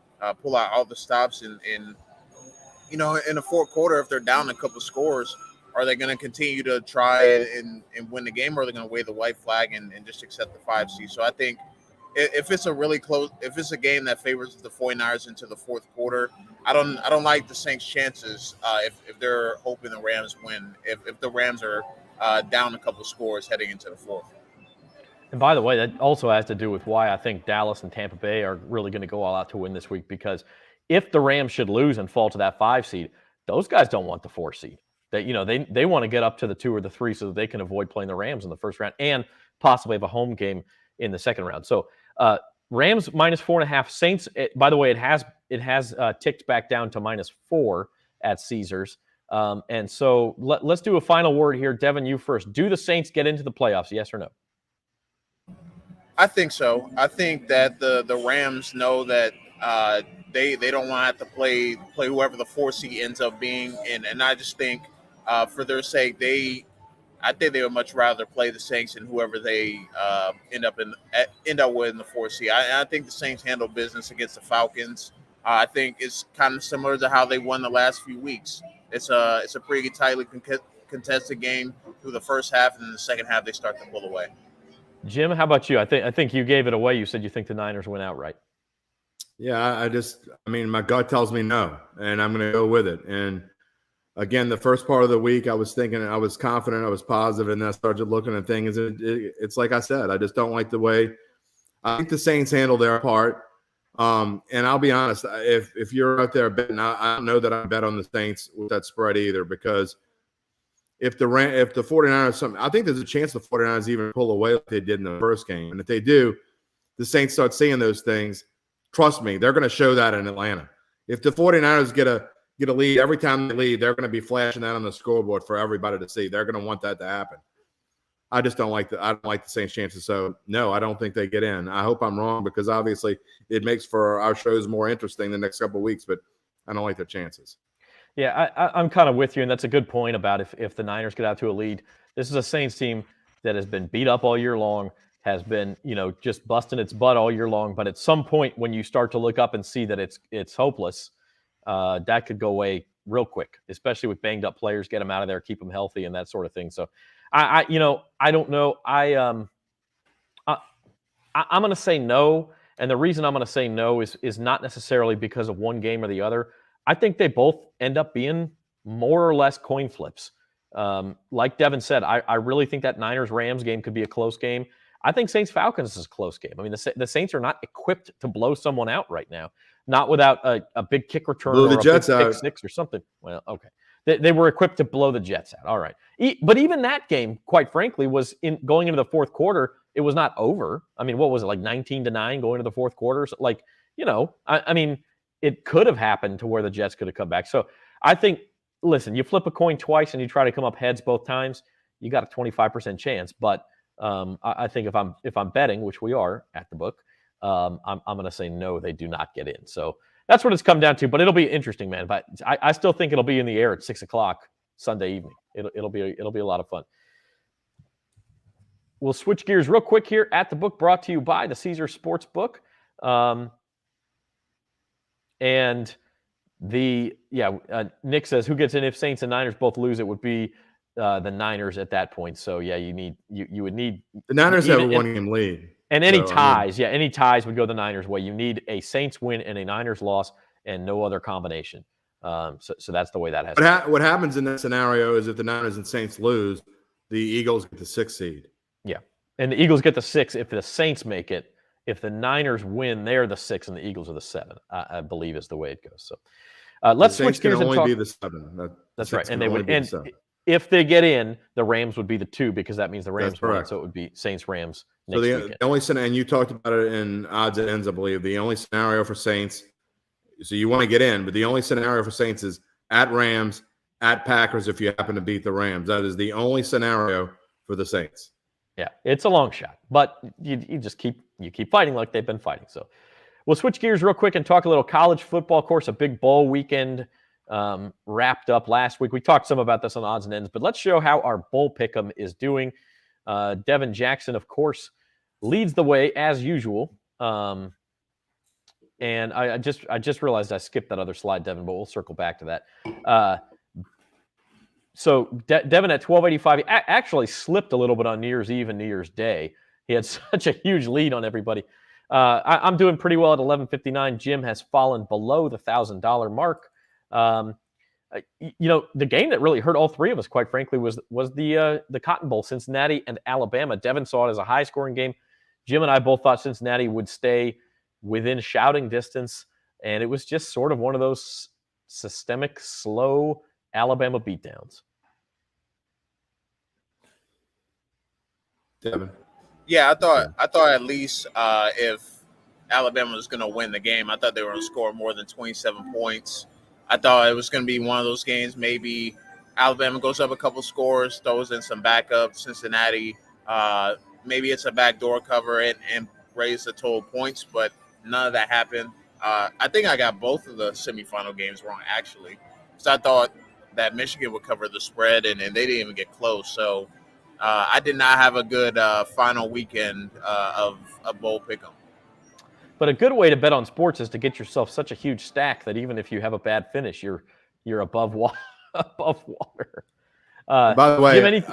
pull out all the stops in the fourth quarter if they're down a couple scores, Are they going to continue to try and win the game, or are they going to wave the white flag and just accept the 5 seed? So I think if it's a really close, if it's a game that favors the 49ers into the fourth quarter, I don't like the Saints' chances if they're hoping the Rams win. If the Rams are down a couple scores heading into the fourth. And by the way, that also has to do with why I think Dallas and Tampa Bay are really going to go all out to win this week, because if the Rams should lose and fall to that 5 seed, those guys don't want the 4 seed. They want to get up to the 2 or the 3 so that they can avoid playing the Rams in the first round and possibly have a home game in the second round. So Rams -4.5. Saints, by the way, it has ticked back down to -4 at Caesars. And so let's do a final word here. Devin, you first. Do the Saints get into the playoffs? Yes or no? I think so. I think that the Rams know that they don't want to have to play whoever the 4 seed ends up being, and I just think for their sake I think they would much rather play the Saints and whoever they end up with in the 4 seed. I think the Saints handle business against the Falcons. I think it's kind of similar to how they won the last few weeks. It's a pretty tightly contested game through the first half, and in the second half they start to pull away. Jim, how about you? I think you gave it away. You said you think the Niners win outright. Yeah, my gut tells me no, and I'm going to go with it. And again, the first part of the week, I was thinking, I was confident, I was positive, and then I started looking at things. It's like I said, I just don't like the way. I think the Saints handle their part. And I'll be honest, if you're out there betting, I don't know that I bet on the Saints with that spread either, because if the 49ers, I think there's a chance the 49ers even pull away like they did in the first game. And if they do, the Saints start seeing those things. Trust me, they're going to show that in Atlanta. If the 49ers get a lead, every time they lead, they're going to be flashing that on the scoreboard for everybody to see. They're going to want that to happen. I just don't like the Saints' chances. So no, I don't think they get in. I hope I'm wrong, because obviously it makes for our shows more interesting the next couple of weeks, but I don't like their chances. Yeah, I'm kind of with you, and that's a good point about if the Niners get out to a lead. This is a Saints team that has been beat up all year long, has been just busting its butt all year long. But at some point, when you start to look up and see that it's hopeless, that could go away real quick, especially with banged up players. Get them out of there, keep them healthy, and that sort of thing. So, I don't know. I'm going to say no, and the reason I'm going to say no is not necessarily because of one game or the other. I think they both end up being more or less coin flips. Like Devin said, I really think that Niners-Rams game could be a close game. I think Saints-Falcons is a close game. I mean, the Saints are not equipped to blow someone out right now, not without a big kick return or a big pick six or something. Well, okay. They were equipped to blow the Jets out. All right. But even that game, quite frankly, was going into the fourth quarter, it was not over. I mean, what was it, like 19-9 going into the fourth quarter? So, I mean, it could have happened to where the Jets could have come back. So I think, listen, you flip a coin twice and you try to come up heads both times, you got a 25% chance. But I think if I'm betting, which we are at the book, I'm going to say no, they do not get in. So that's what it's come down to. But it'll be interesting, man. But I still think it'll be in the air at 6:00 Sunday evening. It'll be a lot of fun. We'll switch gears real quick here at the book, brought to you by the Caesar Sportsbook. And Nick says, who gets in if Saints and Niners both lose? It would be the Niners at that point. So yeah, you would need the Niners have a 1-game lead, and any ties. Any ties would go the Niners' way. You need a Saints win and a Niners loss, and no other combination. So that's the way that has. What happens in that scenario is if the Niners and Saints lose, the Eagles get the 6th seed. Yeah, and the Eagles get the 6 if the Saints make it. If the Niners win, they're the 6 and the Eagles are the 7. I believe is the way it goes. So let's switch gears and talk. Be the 7. That's right, and they would. And if they get in, the Rams would be the 2 because that means the Rams win. So it would be Saints Rams next weekend. The only scenario, and you talked about it in odds and ends, I believe. The only scenario for Saints, so you want to get in, but the only scenario for Saints is at Rams, at Packers. If you happen to beat the Rams, that is the only scenario for the Saints. Yeah, it's a long shot, but you just keep fighting like they've been fighting. So we'll switch gears real quick and talk a little college football. Of course, a big bowl weekend wrapped up last week. We talked some about this on odds and ends, but let's show how our bowl pick'em is doing. Devin Jackson, of course, leads the way as usual. And I just realized I skipped that other slide, Devin, but we'll circle back to that. So Devin at 1285 actually slipped a little bit on New Year's Eve and New Year's Day. He had such a huge lead on everybody. I'm doing pretty well at 1159. Jim has fallen below the $1,000 mark. The game that really hurt all three of us, quite frankly, was the Cotton Bowl, Cincinnati and Alabama. Devin saw it as a high-scoring game. Jim and I both thought Cincinnati would stay within shouting distance, and it was just sort of one of those systemic, slow Alabama beatdowns. Devin. Yeah, I thought at least if Alabama was going to win the game, I thought they were going to score more than 27 points. I thought it was going to be one of those games. Maybe Alabama goes up a couple scores, throws in some backup. Cincinnati, maybe it's a backdoor cover and raise the total points, but none of that happened. I think I got both of the semifinal games wrong, actually. So I thought that Michigan would cover the spread, and they didn't even get close. So I did not have a good final weekend of a bowl pick'em. But a good way to bet on sports is to get yourself such a huge stack that even if you have a bad finish, you're above water. By the way,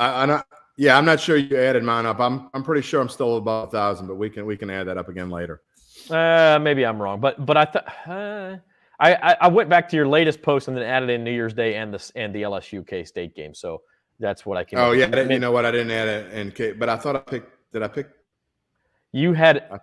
I'm not sure you added mine up. I'm pretty sure I'm still above 1,000, but we can add that up again later. Maybe I'm wrong, but I thought I went back to your latest post and then added in New Year's Day and the LSU K-State game. So that's what I came. Oh yeah, you know what? I didn't add it in K, but I thought I picked. Did I pick? You had.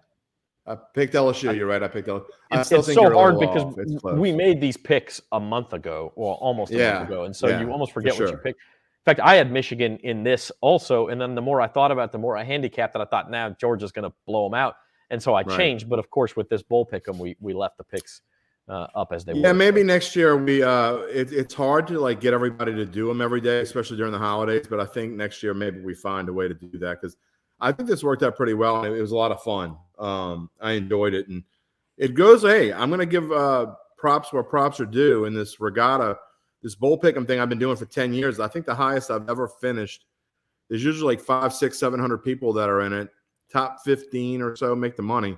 I picked LSU. You're right. I picked LSU. It's so hard because we made these picks a month ago, or almost a month ago, and so you almost forget what you picked. In fact, I had Michigan in this also, and then the more I thought about it, the more I handicapped it. I thought, now Georgia's going to blow them out, and so I changed. But of course, with this bowl pick'em, we left the picks up as they were. Yeah, maybe next year it's hard to get everybody to do them every day, especially during the holidays. But I think next year maybe we find a way to do that, because I think this worked out pretty well, and it was a lot of fun. I enjoyed it, and it goes. Hey, I'm going to give props where props are due in this regatta, this bowl pick'em thing I've been doing for 10 years. I think the highest I've ever finished. There's usually 500, 600, 700 people that are in it. Top 15 or so make the money.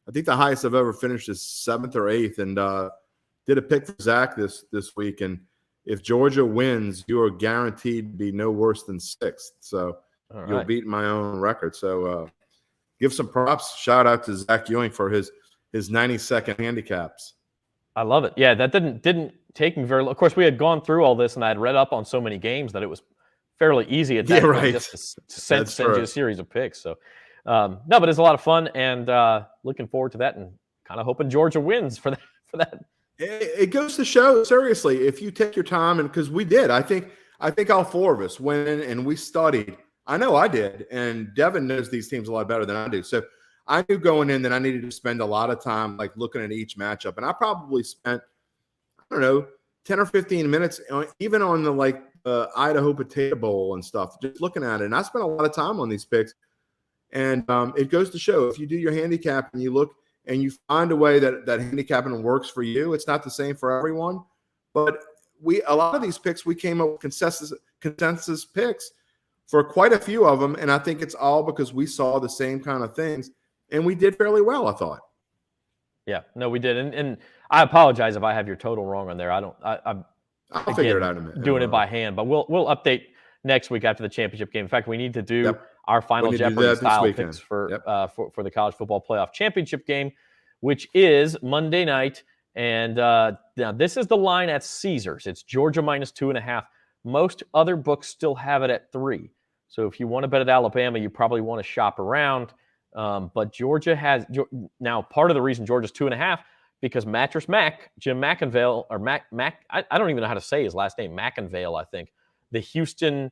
I think the highest I've ever finished is 7th or 8th, and did a pick for Zach this week. And if Georgia wins, you are guaranteed to be no worse than 6th. So you'll beat my own record. So give some props. Shout out to Zach Ewing for his 90-second handicaps. I love it. Yeah, that didn't take me very long. Of course, we had gone through all this, and I had read up on so many games that it was fairly easy at that point just to send you a series of picks. So, no, but it's a lot of fun, and looking forward to that, and kind of hoping Georgia wins for that. It goes to show, seriously, if you take your time, and because we did, I think all four of us went in and we studied. I know I did, and Devin knows these teams a lot better than I do. So I knew going in that I needed to spend a lot of time looking at each matchup, and I probably spent, I don't know, 10 or 15 minutes even on the Idaho Potato Bowl and stuff, just looking at it. And I spent a lot of time on these picks, and it goes to show, if you do your handicap and you look and you find a way that handicapping works for you, it's not the same for everyone. But a lot of these picks, we came up with consensus picks for quite a few of them, and I think it's all because we saw the same kind of things, and we did fairly well, I thought. Yeah, no, we did, and I apologize if I have your total wrong on there. I'll figure it out in a minute. Doing it by hand, but we'll update next week after the championship game. In fact, we need to do our final Jeopardy style picks for the college football playoff championship game, which is Monday night. And now this is the line at Caesars. It's Georgia -2.5. Most other books still have it at 3. So if you want to bet at Alabama, you probably want to shop around. But Georgia has now part of the reason Georgia's 2.5 because Mattress Mac, Jim McIngvale, or Mac, I don't even know how to say his last name, McIngvale, I think. The Houston,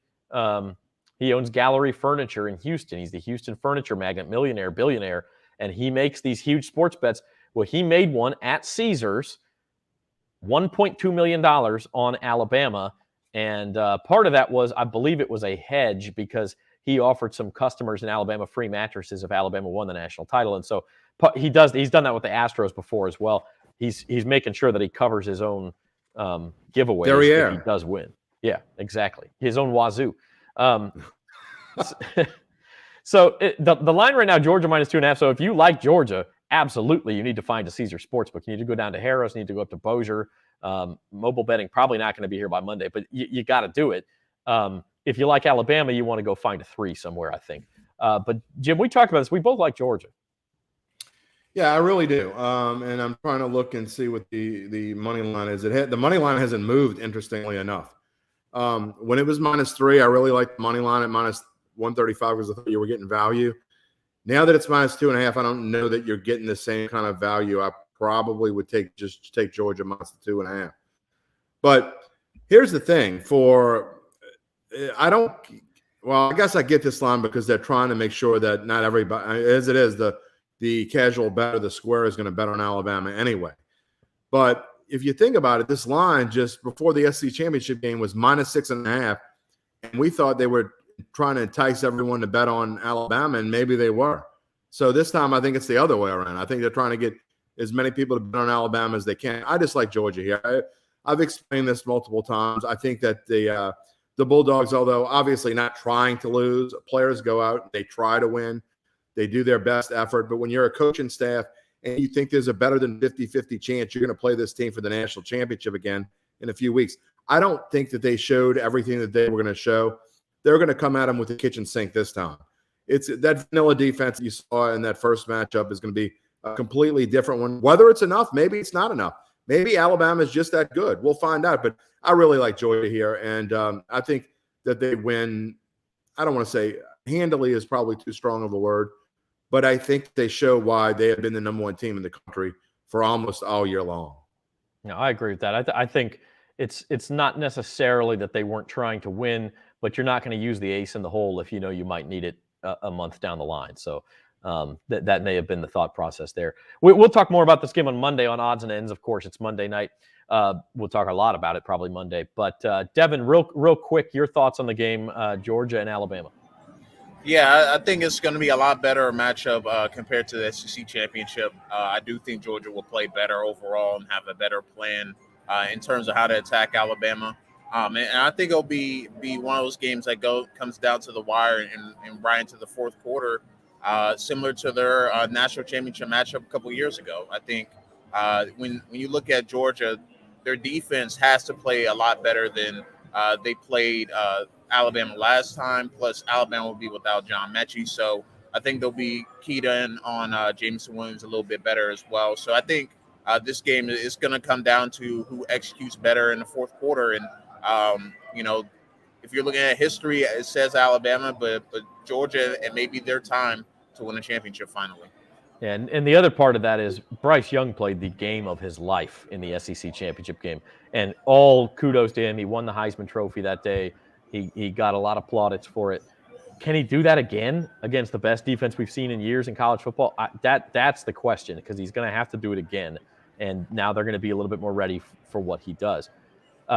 he owns Gallery Furniture in Houston. He's the Houston furniture magnate, millionaire, billionaire, and he makes these huge sports bets. Well, he made one at Caesars, $1.2 million on Alabama. And part of that was, I believe it was a hedge because he offered some customers in Alabama free mattresses if Alabama won the national title. And so he's done that with the Astros before as well. He's making sure that he covers his own giveaways if he does win. Yeah, exactly. His own wazoo. So the line right now, Georgia -2.5. So if you like Georgia, absolutely, you need to find a Caesar Sportsbook. You need to go down to Harris, you need to go up to Bossier. Mobile betting, probably not going to be here by Monday, but you got to do it. If you like Alabama, you want to go find a 3 somewhere, I think. But Jim, we talked about this. We both like Georgia. Yeah, I really do. And I'm trying to look and see what the money line is. The money line hasn't moved, interestingly enough. When it was -3, I really liked the money line at -135 because I thought you were getting value. Now that it's -2.5, I don't know that you're getting the same kind of value. I probably would take Georgia -2.5. But here's the thing: I guess I get this line because they're trying to make sure that not everybody, as it is, the casual better, the square is going to bet on Alabama anyway. But if you think about it, this line just before the SEC Championship game was -6.5, and we thought they were trying to entice everyone to bet on Alabama, and maybe they were. So this time, I think it's the other way around. I think they're trying to get as many people to bet on Alabama as they can. I just like Georgia here. I've explained this multiple times. I think that the Bulldogs, although obviously not trying to lose, players go out, they try to win. They do their best effort. But when you're a coaching staff and you think there's a better than 50-50 chance you're going to play this team for the national championship again in a few weeks, I don't think that they showed everything that they were going to show. They're going to come at them with the kitchen sink this time. It's that vanilla defense you saw in that first matchup is going to be a completely different one. Whether it's enough, maybe it's not enough. Maybe Alabama is just that good. We'll find out. But I really like Georgia here, and I think that they win. I don't want to say handily is probably too strong of a word, but I think they show why they have been the number 1 team in the country for almost all year long. No, I agree with that. I think it's not necessarily that they weren't trying to win, but you're not going to use the ace in the hole if you know you might need it a month down the line. So that may have been the thought process there. We'll talk more about this game on Monday on Odds and Ends. Of course, it's Monday night. We'll talk a lot about it probably Monday. But Devin, real quick, your thoughts on the game, Georgia and Alabama. Yeah, I think it's going to be a lot better matchup compared to the SEC Championship. I do think Georgia will play better overall and have a better plan in terms of how to attack Alabama. And I think it'll be one of those games that comes down to the wire and right into the fourth quarter, similar to their national championship matchup a couple years ago. I think when you look at Georgia, their defense has to play a lot better than they played Alabama last time. Plus, Alabama will be without John Mechie, so I think they'll be keyed in on Jameson Williams a little bit better as well. So I think this game is going to come down to who executes better in the fourth quarter. And if you're looking at history, it says Alabama, but Georgia, it may be their time to win a championship finally. Yeah, and the other part of that is Bryce Young played the game of his life in the SEC Championship game, and all kudos to him. He won the Heisman Trophy that day. He got a lot of plaudits for it. Can he do that again against the best defense we've seen in years in college football? That's the question, because he's going to have to do it again, and now they're going to be a little bit more ready for what he does.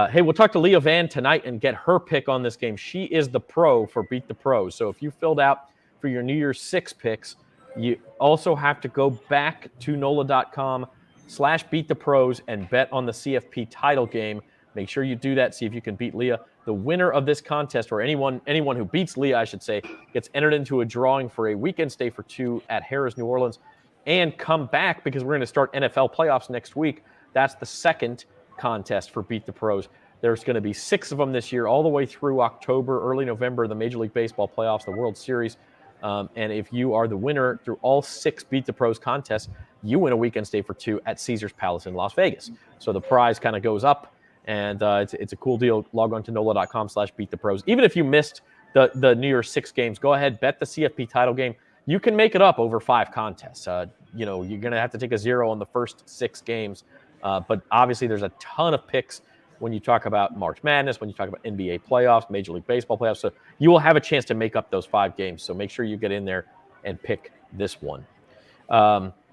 Hey, we'll talk to Leah Van tonight and get her pick on this game. She is the pro for Beat the Pros. So if you filled out for your New Year's 6 picks, you also have to go back to NOLA.com/beatthepros and bet on the CFP title game. Make sure you do that. See if you can beat Leah. The winner of this contest, or anyone who beats Leah, I should say, gets entered into a drawing for a weekend stay for 2 at Harrah's New Orleans, and come back because we're going to start NFL playoffs next week. That's the second contest for Beat the Pros. There's going to be 6 of them this year, all the way through October, early November, the Major League Baseball playoffs, the World Series. And if you are the winner through all 6 Beat the Pros contests, you win a weekend stay for 2 at Caesars Palace in Las Vegas. So the prize kind of goes up, and it's a cool deal. Log on to NOLA.com/beatthepros. Even if you missed the New Year's 6 games, go ahead, bet the CFP title game. You can make it up over 5 contests. You're going to have to take a 0 on the first 6 games. But obviously there's a ton of picks when you talk about March Madness, when you talk about NBA playoffs, Major League Baseball playoffs. So you will have a chance to make up those 5 games. So make sure you get in there and pick this one.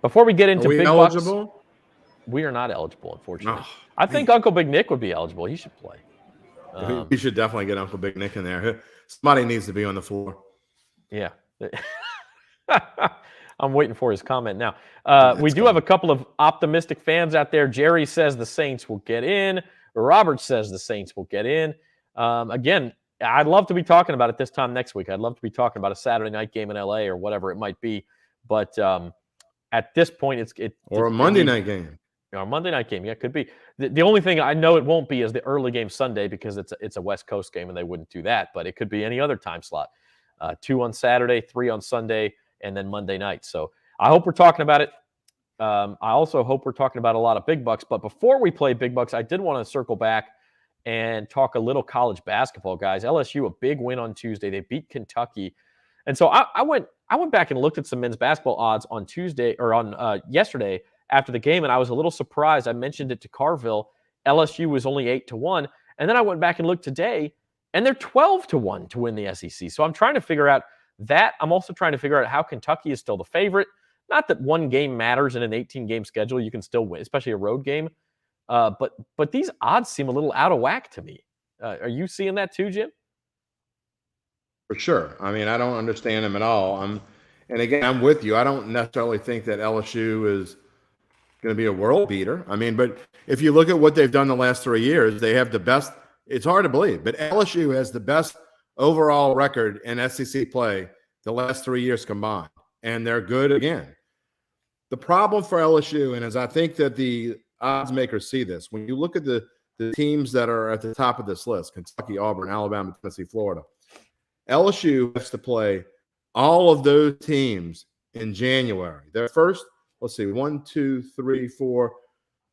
Before we get into big eligible? bucks, we are not eligible, unfortunately. Oh, I think Uncle Big Nick would be eligible. He should play. We should definitely get Uncle Big Nick in there. Somebody needs to be on the floor. Yeah. I'm waiting for his comment now. We do have a couple of optimistic fans out there. Jerry says the Saints will get in. Robert says the Saints will get in. Again, I'd love to be talking about it this time next week. I'd love to be talking about a Saturday night game in LA or whatever it might be. But at this point, or a Monday night game. Our Monday night game, yeah, could be. The only thing I know it won't be is the early game Sunday because it's a West Coast game and they wouldn't do that. But it could be any other time slot. 2 on Saturday, 3 on Sunday, and then Monday night. So I hope we're talking about it. I also hope we're talking about a lot of big bucks. But before we play big bucks, I did want to circle back and talk a little college basketball, guys. LSU, a big win on Tuesday. They beat Kentucky. And so I went back and looked at some men's basketball odds on Tuesday or on yesterday after the game, and I was a little surprised. I mentioned it to Carville. LSU was only 8-1. And then I went back and looked today, and they're 12-1 to win the SEC. So I'm trying to figure out that. I'm also trying to figure out how Kentucky is still the favorite. Not that one game matters in an 18-game schedule. You can still win, especially a road game. But these odds seem a little out of whack to me. Are you seeing that too, Jim? For sure. I mean, I don't understand them at all. And again, I'm with you. I don't necessarily think that LSU is going to be a world beater. I mean, but if you look at what they've done the last 3 years, they have the best. It's hard to believe, but LSU has the best overall record in SEC play the last 3 years combined, and they're good again. The problem for LSU, and as I think that the odds makers see this, when you look at the teams that are at the top of this list, Kentucky, Auburn, Alabama, Tennessee, Florida, LSU has to play all of those teams in January. Their first, let's see, 1, 2, 3, 4.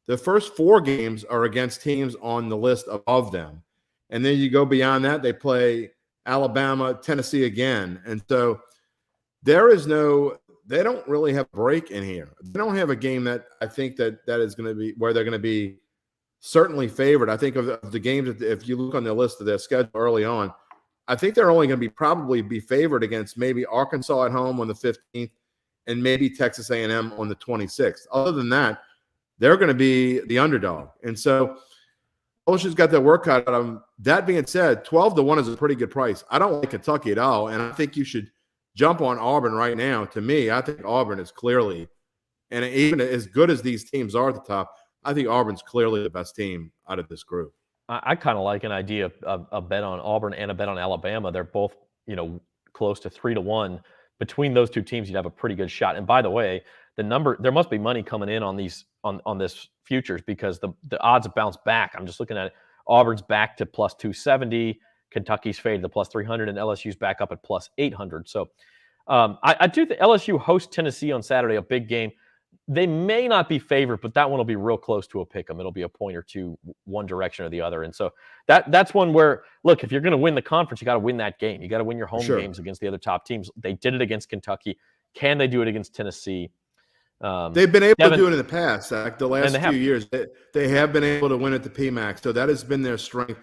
The first 4 games are against teams on the list above them. And then you go beyond that, they play Alabama, Tennessee again. And so there is no – they don't really have a break in here. They don't have a game that I think that is going to be – where they're going to be certainly favored. I think of the games, if you look on the list of their schedule early on, I think they're only going to probably be favored against maybe Arkansas at home on the 15th and maybe Texas A&M on the 26th. Other than that, they're going to be the underdog. And so LSU's got their work cut out of them. That being said, 12-1 is a pretty good price. I don't like Kentucky at all, and I think you should jump on Auburn right now. To me, I think Auburn is clearly, and even as good as these teams are at the top, I think Auburn's clearly the best team out of this group. I kind of like an idea of a bet on Auburn and a bet on Alabama. They're both, close to 3-1. Between those two teams, you'd have a pretty good shot. And by the way, there must be money coming in on these on this futures because the odds have bounced back. I'm just looking at it. Auburn's back to plus 270, Kentucky's faded to plus 300, and LSU's back up at plus 800. So I do think LSU hosts Tennessee on Saturday, a big game. They may not be favored, but that one will be real close to a pick 'em. It'll be a point or two, one direction or the other. And so that's one where, look, if you're going to win the conference, you got to win that game. You got to win your home games against the other top teams. They did it against Kentucky. Can they do it against Tennessee? They've been able to do it in the past. Zach. The last few years, they have been able to win at the PMAC. So that has been their strength.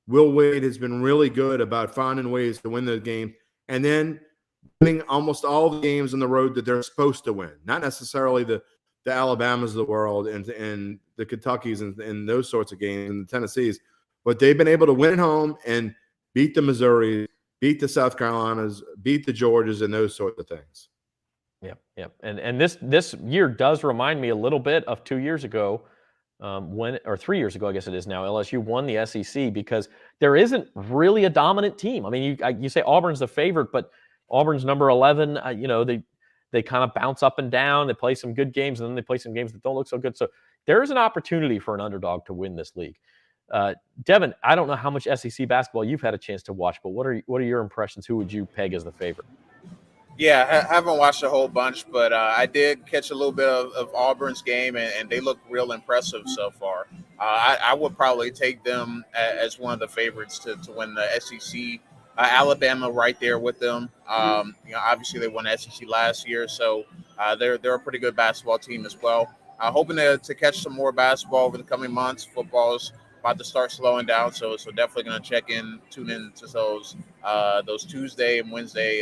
Will Wade has been really good about finding ways to win the game. And then winning almost all the games on the road that they're supposed to win, not necessarily the Alabamas of the world and the Kentuckys and those sorts of games and the Tennessees, but they've been able to win at home and beat the Missouri, beat the South Carolinas, beat the Georgias and those sorts of things. Yep. And this year does remind me a little bit of 2 years ago, 3 years ago, I guess it is now. LSU won the SEC because there isn't really a dominant team. I mean, you say Auburn's the favorite, but Auburn's number 11. They kind of bounce up and down. They play some good games, and then they play some games that don't look so good. So there is an opportunity for an underdog to win this league. Devin, I don't know how much SEC basketball you've had a chance to watch, but what are your impressions? Who would you peg as the favorite? Yeah, I haven't watched a whole bunch, but I did catch a little bit of Auburn's game, and they look real impressive so far. I would probably take them as one of the favorites to win the SEC. Alabama right there with them. Obviously they won the SEC last year, so they're a pretty good basketball team as well. Hoping to catch some more basketball over the coming months. Football's about to start slowing down, so definitely going to tune in to those Tuesday and Wednesday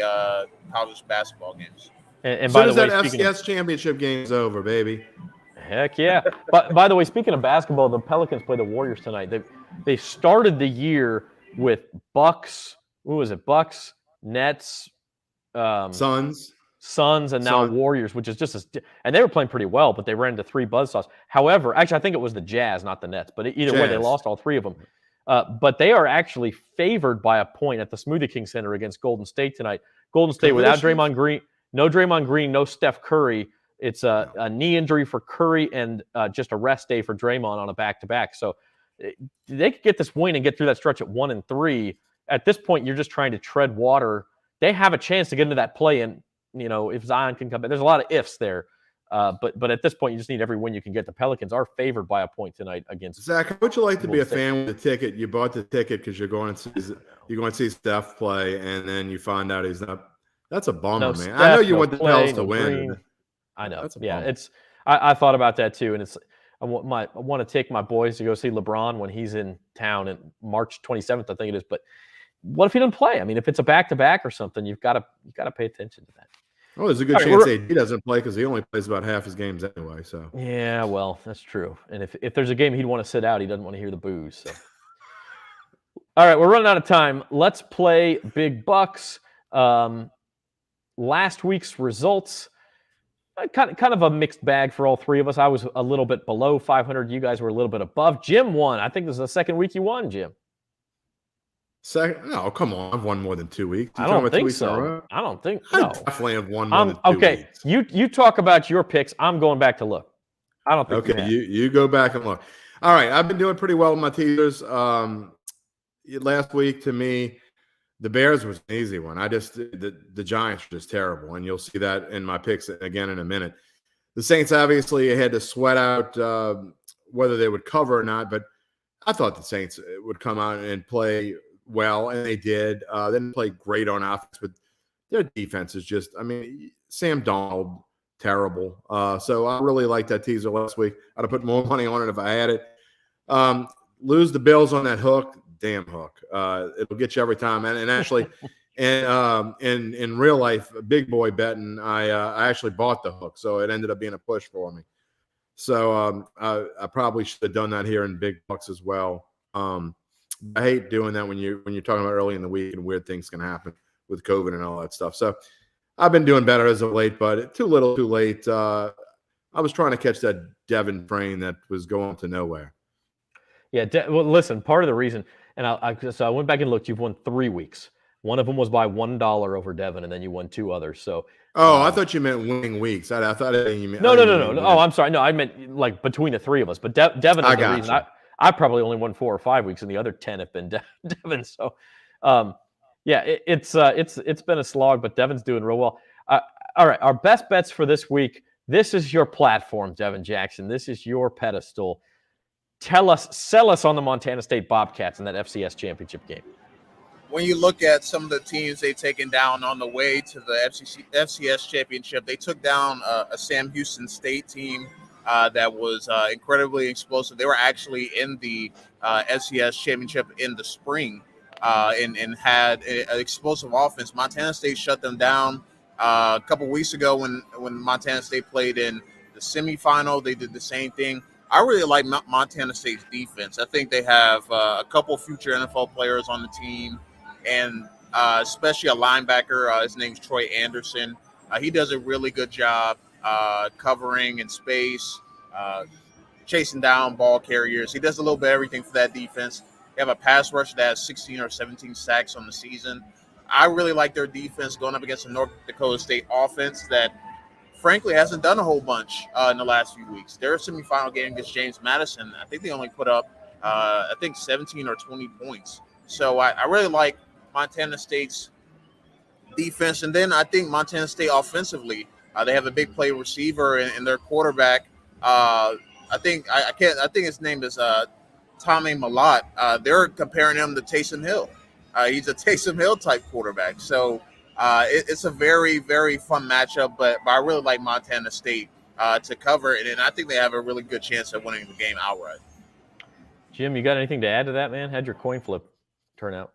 college basketball games. And by the way, that FCS Championship game is over, baby. Heck yeah! But by the way, speaking of basketball, the Pelicans play the Warriors tonight. They started the year with Bucks. Who was it? Bucks, Nets, Suns, and now Warriors, which is and they were playing pretty well, but they ran into 3 buzzsaws. However, actually, I think it was the Jazz, not the Nets. But either way, they lost all 3 of them. But they are actually favored by a point at the Smoothie King Center against Golden State tonight. Golden State without Draymond Green, no Steph Curry. It's a knee injury for Curry and just a rest day for Draymond on a back-to-back. So they could get this win and get through that stretch at 1-3. At this point, you're just trying to tread water. They have a chance to get into that play, and if Zion can come back, there's a lot of ifs there. But at this point, you just need every win you can get. The Pelicans are favored by a point tonight against Zach. How would you like to be a fan with a ticket? You bought the ticket because you're going to see Steph play, and then you find out he's not. That's a bummer, man. Steph, I know you want the Clay, Pels to win. Green. I know. That's a yeah, bummer. I thought about that too, and I want to take my boys to go see LeBron when he's in town in March 27th, I think it is. But what if he doesn't play? I mean, if it's a back-to-back or something, you've got to pay attention to that. Oh, there's a good chance AD doesn't play because he only plays about half his games anyway. So yeah, well, that's true. And if there's a game he'd want to sit out, he doesn't want to hear the boos. So. All right, we're running out of time. Let's play Big Bucks. Last week's results, kind of a mixed bag for all three of us. I was a little bit below 500. You guys were a little bit above. Jim won. I think this is the second week you won, Jim. Second? No, come on. I've won more than 2 weeks. I don't think so. I don't think so. I definitely have won more than 2 okay, weeks. You talk about your picks. I'm going back to look. I don't think okay, you go back and look. All right, I've been doing pretty well with my teasers. Last week, to me, the Bears was an easy one. The Giants are just terrible, and you'll see that in my picks again in a minute. The Saints obviously had to sweat out whether they would cover or not, but I thought the Saints would come out and play well, and they did. They didn't play great on offense, but their defense is just, Sam Donald, terrible. So I really liked that teaser last week. I'd have put more money on it if I had it. Lose the Bills on that hook, damn hook. It'll get you every time. And actually, in real life, big boy betting, I actually bought the hook, so it ended up being a push for me. So I probably should have done that here in big bucks as well. I hate doing that when you're talking about early in the week and weird things can happen with COVID and all that stuff. So I've been doing better as of late, but too little, too late. I was trying to catch that Devin train that was going to nowhere. Yeah. Well, listen, part of the reason, and so I went back and looked. You've won 3 weeks. One of them was by $1 over Devin, and then you won 2 others. So. I thought you meant winning weeks. I thought you meant. No. Oh, I'm sorry. No, I meant like between the three of us. But Devin is the reason. I probably only won 4 or 5 weeks, and the other 10 have been Devin. So, it's been a slog, but Devin's doing real well. All right, our best bets for this week. This is your platform, Devin Jackson. This is your pedestal. Sell us on the Montana State Bobcats in that FCS championship game. When you look at some of the teams they've taken down on the way to the FCS championship, they took down a Sam Houston State team that was incredibly explosive. They were actually in the FCS championship in the spring and had an explosive offense. Montana State shut them down a couple weeks ago when Montana State played in the semifinal. They did the same thing. I really like Montana State's defense. I think they have a couple future NFL players on the team, and especially a linebacker. His name's Troy Anderson. He does a really good job covering in space, chasing down ball carriers. He does a little bit of everything for that defense. They have a pass rush that has 16 or 17 sacks on the season. I really like their defense going up against the North Dakota State offense that, frankly, hasn't done a whole bunch in the last few weeks. Their semifinal game against James Madison, I think they only put up, 17 or 20 points. So I really like Montana State's defense. And then I think Montana State offensively, they have a big play receiver and their quarterback. I think his name is Tommy Malott. They're comparing him to Taysom Hill. He's a Taysom Hill type quarterback. So it's a very, very fun matchup, but I really like Montana State to cover it, and I think they have a really good chance of winning the game outright. Jim, you got anything to add to that, man? How'd your coin flip turn out?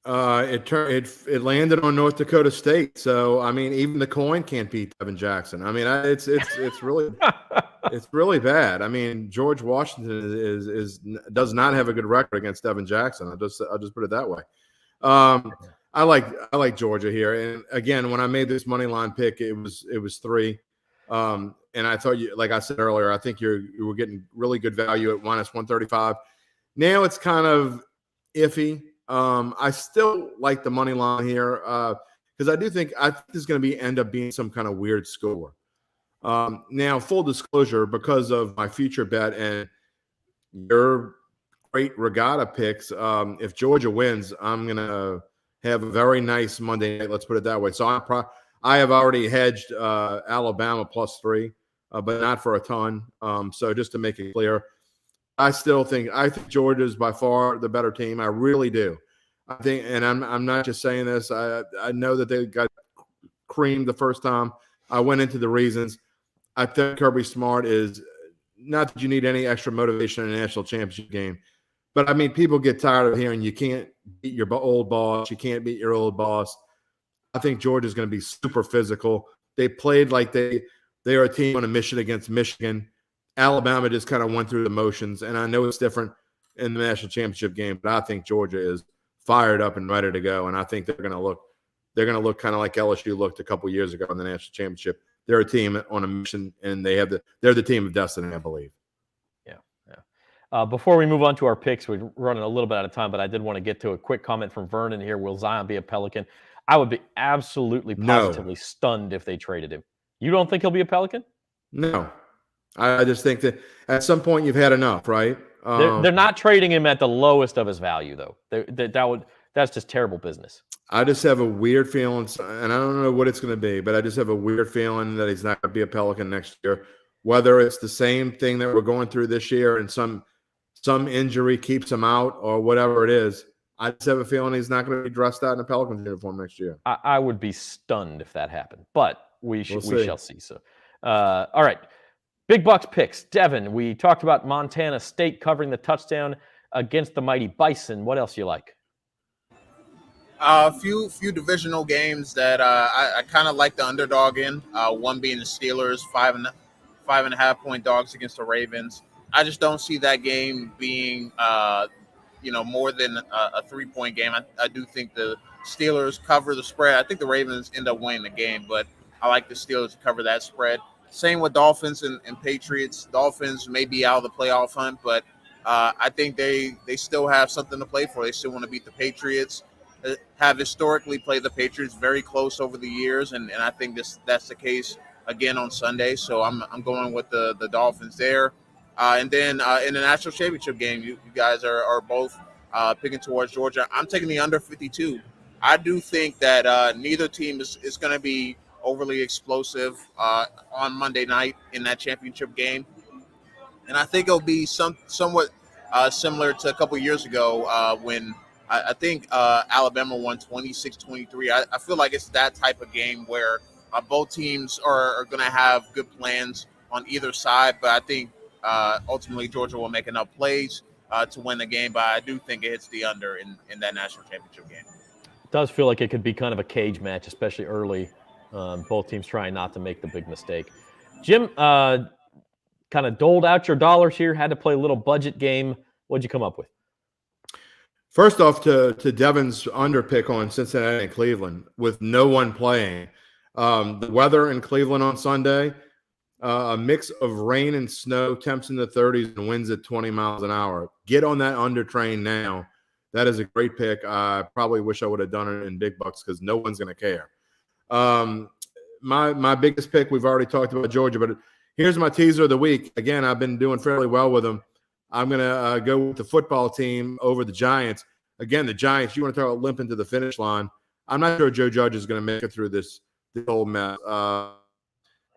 It landed on North Dakota State, so even the coin can't beat Devin Jackson. It's really it's really bad. George Washington does not have a good record against Devin Jackson. I'll just put it that way. I like Georgia here, and again, when I made this money line pick, it was 3, and I thought like I said earlier, I think you were getting really good value at -135. Now it's kind of iffy. I still like the money line here because I think this is going to end up being some kind of weird score. Now, full disclosure, because of my future bet and your great regatta picks, if Georgia wins, I'm going to have a very nice Monday night. Let's put it that way. So I have already hedged Alabama +3, but not for a ton. So just to make it clear, I think Georgia is by far the better team. I really do. I think, and I'm not just saying this. I know that they got creamed the first time. I went into the reasons. I think Kirby Smart is not that you need any extra motivation in a national championship game, but I mean, people get tired of hearing you can't beat your old boss. You can't beat your old boss. I think Georgia's going to be super physical. They played like they are a team on a mission against Michigan. Alabama just kind of went through the motions, and I know it's different in the national championship game, but I think Georgia is fired up and ready to go, and I think they're going to look kind of like LSU looked a couple years ago in the national championship. They're a team on a mission, and they're the team of destiny, I believe. Yeah. Before we move on to our picks, we're running a little bit out of time, but I did want to get to a quick comment from Vernon here. Will Zion be a Pelican? I would be absolutely positively stunned if they traded him. You don't think he'll be a Pelican? No. I just think that at some point you've had enough, right? They're not trading him at the lowest of his value, though. That's just terrible business. I just have a weird feeling, and I don't know what it's going to be, but I just have a weird feeling that he's not going to be a Pelican next year. Whether it's the same thing that we're going through this year and some injury keeps him out or whatever it is, I just have a feeling he's not going to be dressed out in a Pelican uniform next year. I would be stunned if that happened, but we shall see. So, all right. Big Bucks picks. Devin, we talked about Montana State covering the touchdown against the mighty Bison. What else you like? A few divisional games that I kind of like the underdog in. One being the Steelers, 5.5 point dogs against the Ravens. I just don't see that game being more than a 3-point game. I do think the Steelers cover the spread. I think the Ravens end up winning the game, but I like the Steelers to cover that spread. Same with Dolphins and Patriots. Dolphins may be out of the playoff hunt, but I think they still have something to play for. They still want to beat the Patriots. Have historically played the Patriots very close over the years, and I think that's the case again on Sunday. So I'm going with the Dolphins there. And then in the national championship game, you guys are both picking towards Georgia. I'm taking the under 52. I do think that neither team is going to be overly explosive on Monday night in that championship game. And I think it'll be somewhat similar to a couple years ago when I think Alabama won 26-23. I feel like it's that type of game where both teams are going to have good plans on either side, but I think ultimately Georgia will make enough plays to win the game, but I do think it hits the under in that national championship game. It does feel like it could be kind of a cage match, especially early. Both teams trying not to make the big mistake. Jim, kind of doled out your dollars here, had to play a little budget game. What'd you come up with? First off, to Devin's under pick on Cincinnati and Cleveland with no one playing. The weather in Cleveland on Sunday, a mix of rain and snow, temps in the 30s and winds at 20 miles an hour. Get on that under train now. That is a great pick. I probably wish I would have done it in big bucks because no one's going to care. My biggest pick, we've already talked about Georgia, but here's my teaser of the week. Again, I've been doing fairly well with them. I'm going to go with the football team over the Giants. Again, the Giants, you want to talk about limping to the finish line. I'm not sure Joe Judge is going to make it through this whole mess. I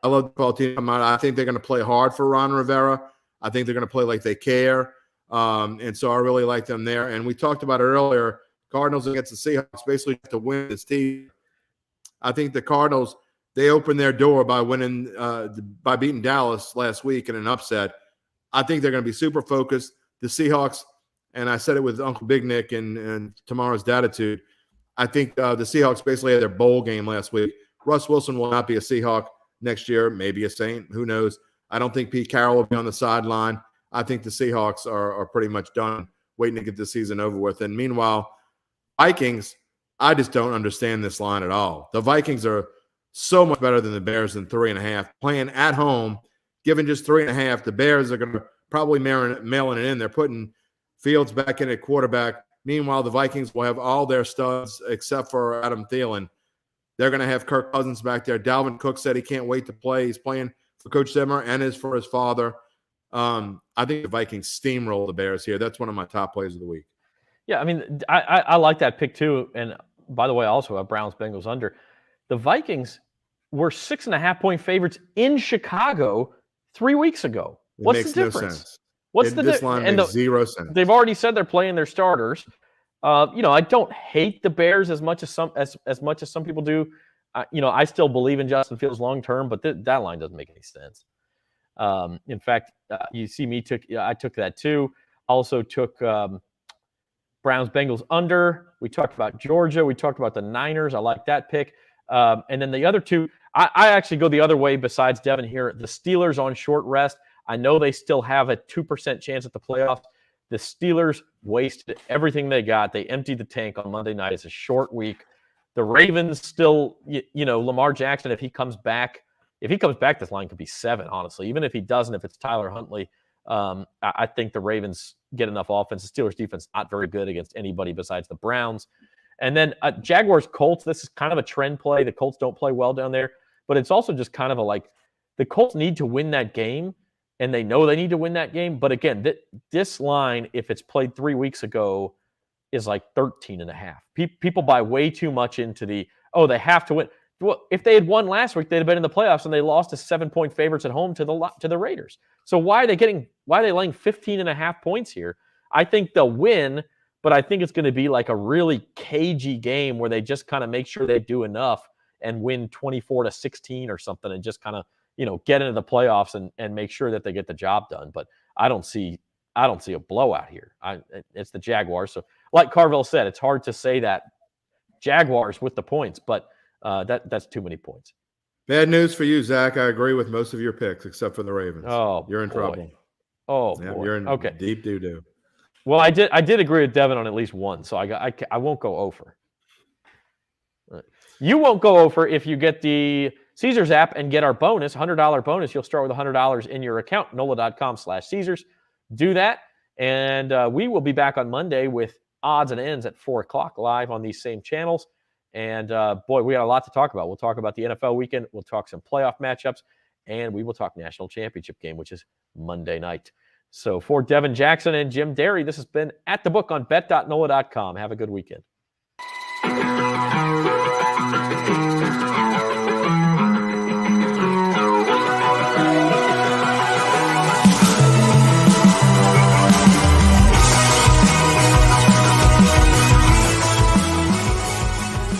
love the football team. I think they're going to play hard for Ron Rivera. I think they're going to play like they care. And so I really like them there. And we talked about it earlier, Cardinals against the Seahawks basically have to win this team. I think the Cardinals, they opened their door by winning, by beating Dallas last week in an upset. I think they're going to be super focused. The Seahawks, and I said it with Uncle Big Nick and tomorrow's Datitude, I think the Seahawks basically had their bowl game last week. Russ Wilson will not be a Seahawk next year, maybe a Saint, who knows. I don't think Pete Carroll will be on the sideline. I think the Seahawks are pretty much done, waiting to get the season over with. And meanwhile, Vikings, I just don't understand this line at all. The Vikings are so much better than the Bears than 3.5. Playing at home, given just 3.5, the Bears are going to probably mailing it in. They're putting Fields back in at quarterback. Meanwhile, the Vikings will have all their studs except for Adam Thielen. They're going to have Kirk Cousins back there. Dalvin Cook said he can't wait to play. He's playing for Coach Zimmer and is for his father. I think the Vikings steamroll the Bears here. That's one of my top plays of the week. Yeah, I mean, I like that pick too. And by the way, also a Browns-Bengals under. The Vikings were 6.5-point favorites in Chicago 3 weeks ago. What's the difference? No sense. What's this line makes zero sense. They've already said they're playing their starters. I don't hate the Bears as much as some people do. I still believe in Justin Fields long term, but that line doesn't make any sense. In fact, you see me I took that too. Also took Browns-Bengals under. We talked about Georgia. We talked about the Niners. I like that pick. And then the other two, I actually go the other way besides Devin here. The Steelers on short rest. I know they still have a 2% chance at the playoffs. The Steelers wasted everything they got. They emptied the tank on Monday night. It's a short week. The Ravens still, Lamar Jackson, if he comes back, this line could be 7, honestly. Even if he doesn't, if it's Tyler Huntley, I think the Ravens get enough offense. The Steelers defense not very good against anybody besides the Browns. And then Jaguars-Colts, this is kind of a trend play. The Colts don't play well down there, but it's also just kind of the Colts need to win that game, and they know they need to win that game. But again, this line, if it's played 3 weeks ago, is like 13.5. People buy way too much into they have to win. Well, if they had won last week, they'd have been in the playoffs, and they lost to 7-point favorites at home to the Raiders. So why are they laying 15.5 points here? I think they'll win, but I think it's going to be like a really cagey game where they just kind of make sure they do enough and win 24-16 or something, and just kind of get into the playoffs and make sure that they get the job done. But I don't see a blowout here. It's the Jaguars. So like Carville said, it's hard to say that Jaguars with the points, but that's too many points. Bad news for you, Zach. I agree with most of your picks except for the Ravens. Oh, you're in boy. trouble. Oh, yeah, boy. You're in okay. deep doo-doo. Well, I did agree with Devin on at least one, so I won't go over. You won't go over if you get the Caesars app and get our bonus, $100 bonus. You'll start with $100 in your account, NOLA.com/Caesars. Do that, and we will be back on Monday with odds and ends at 4 o'clock live on these same channels. And boy, we got a lot to talk about. We'll talk about the NFL weekend. We'll talk some playoff matchups, and we will talk national championship game, which is Monday night. So for Devin Jackson and Jim Derry, this has been At the Book on bet.nola.com. Have a good weekend.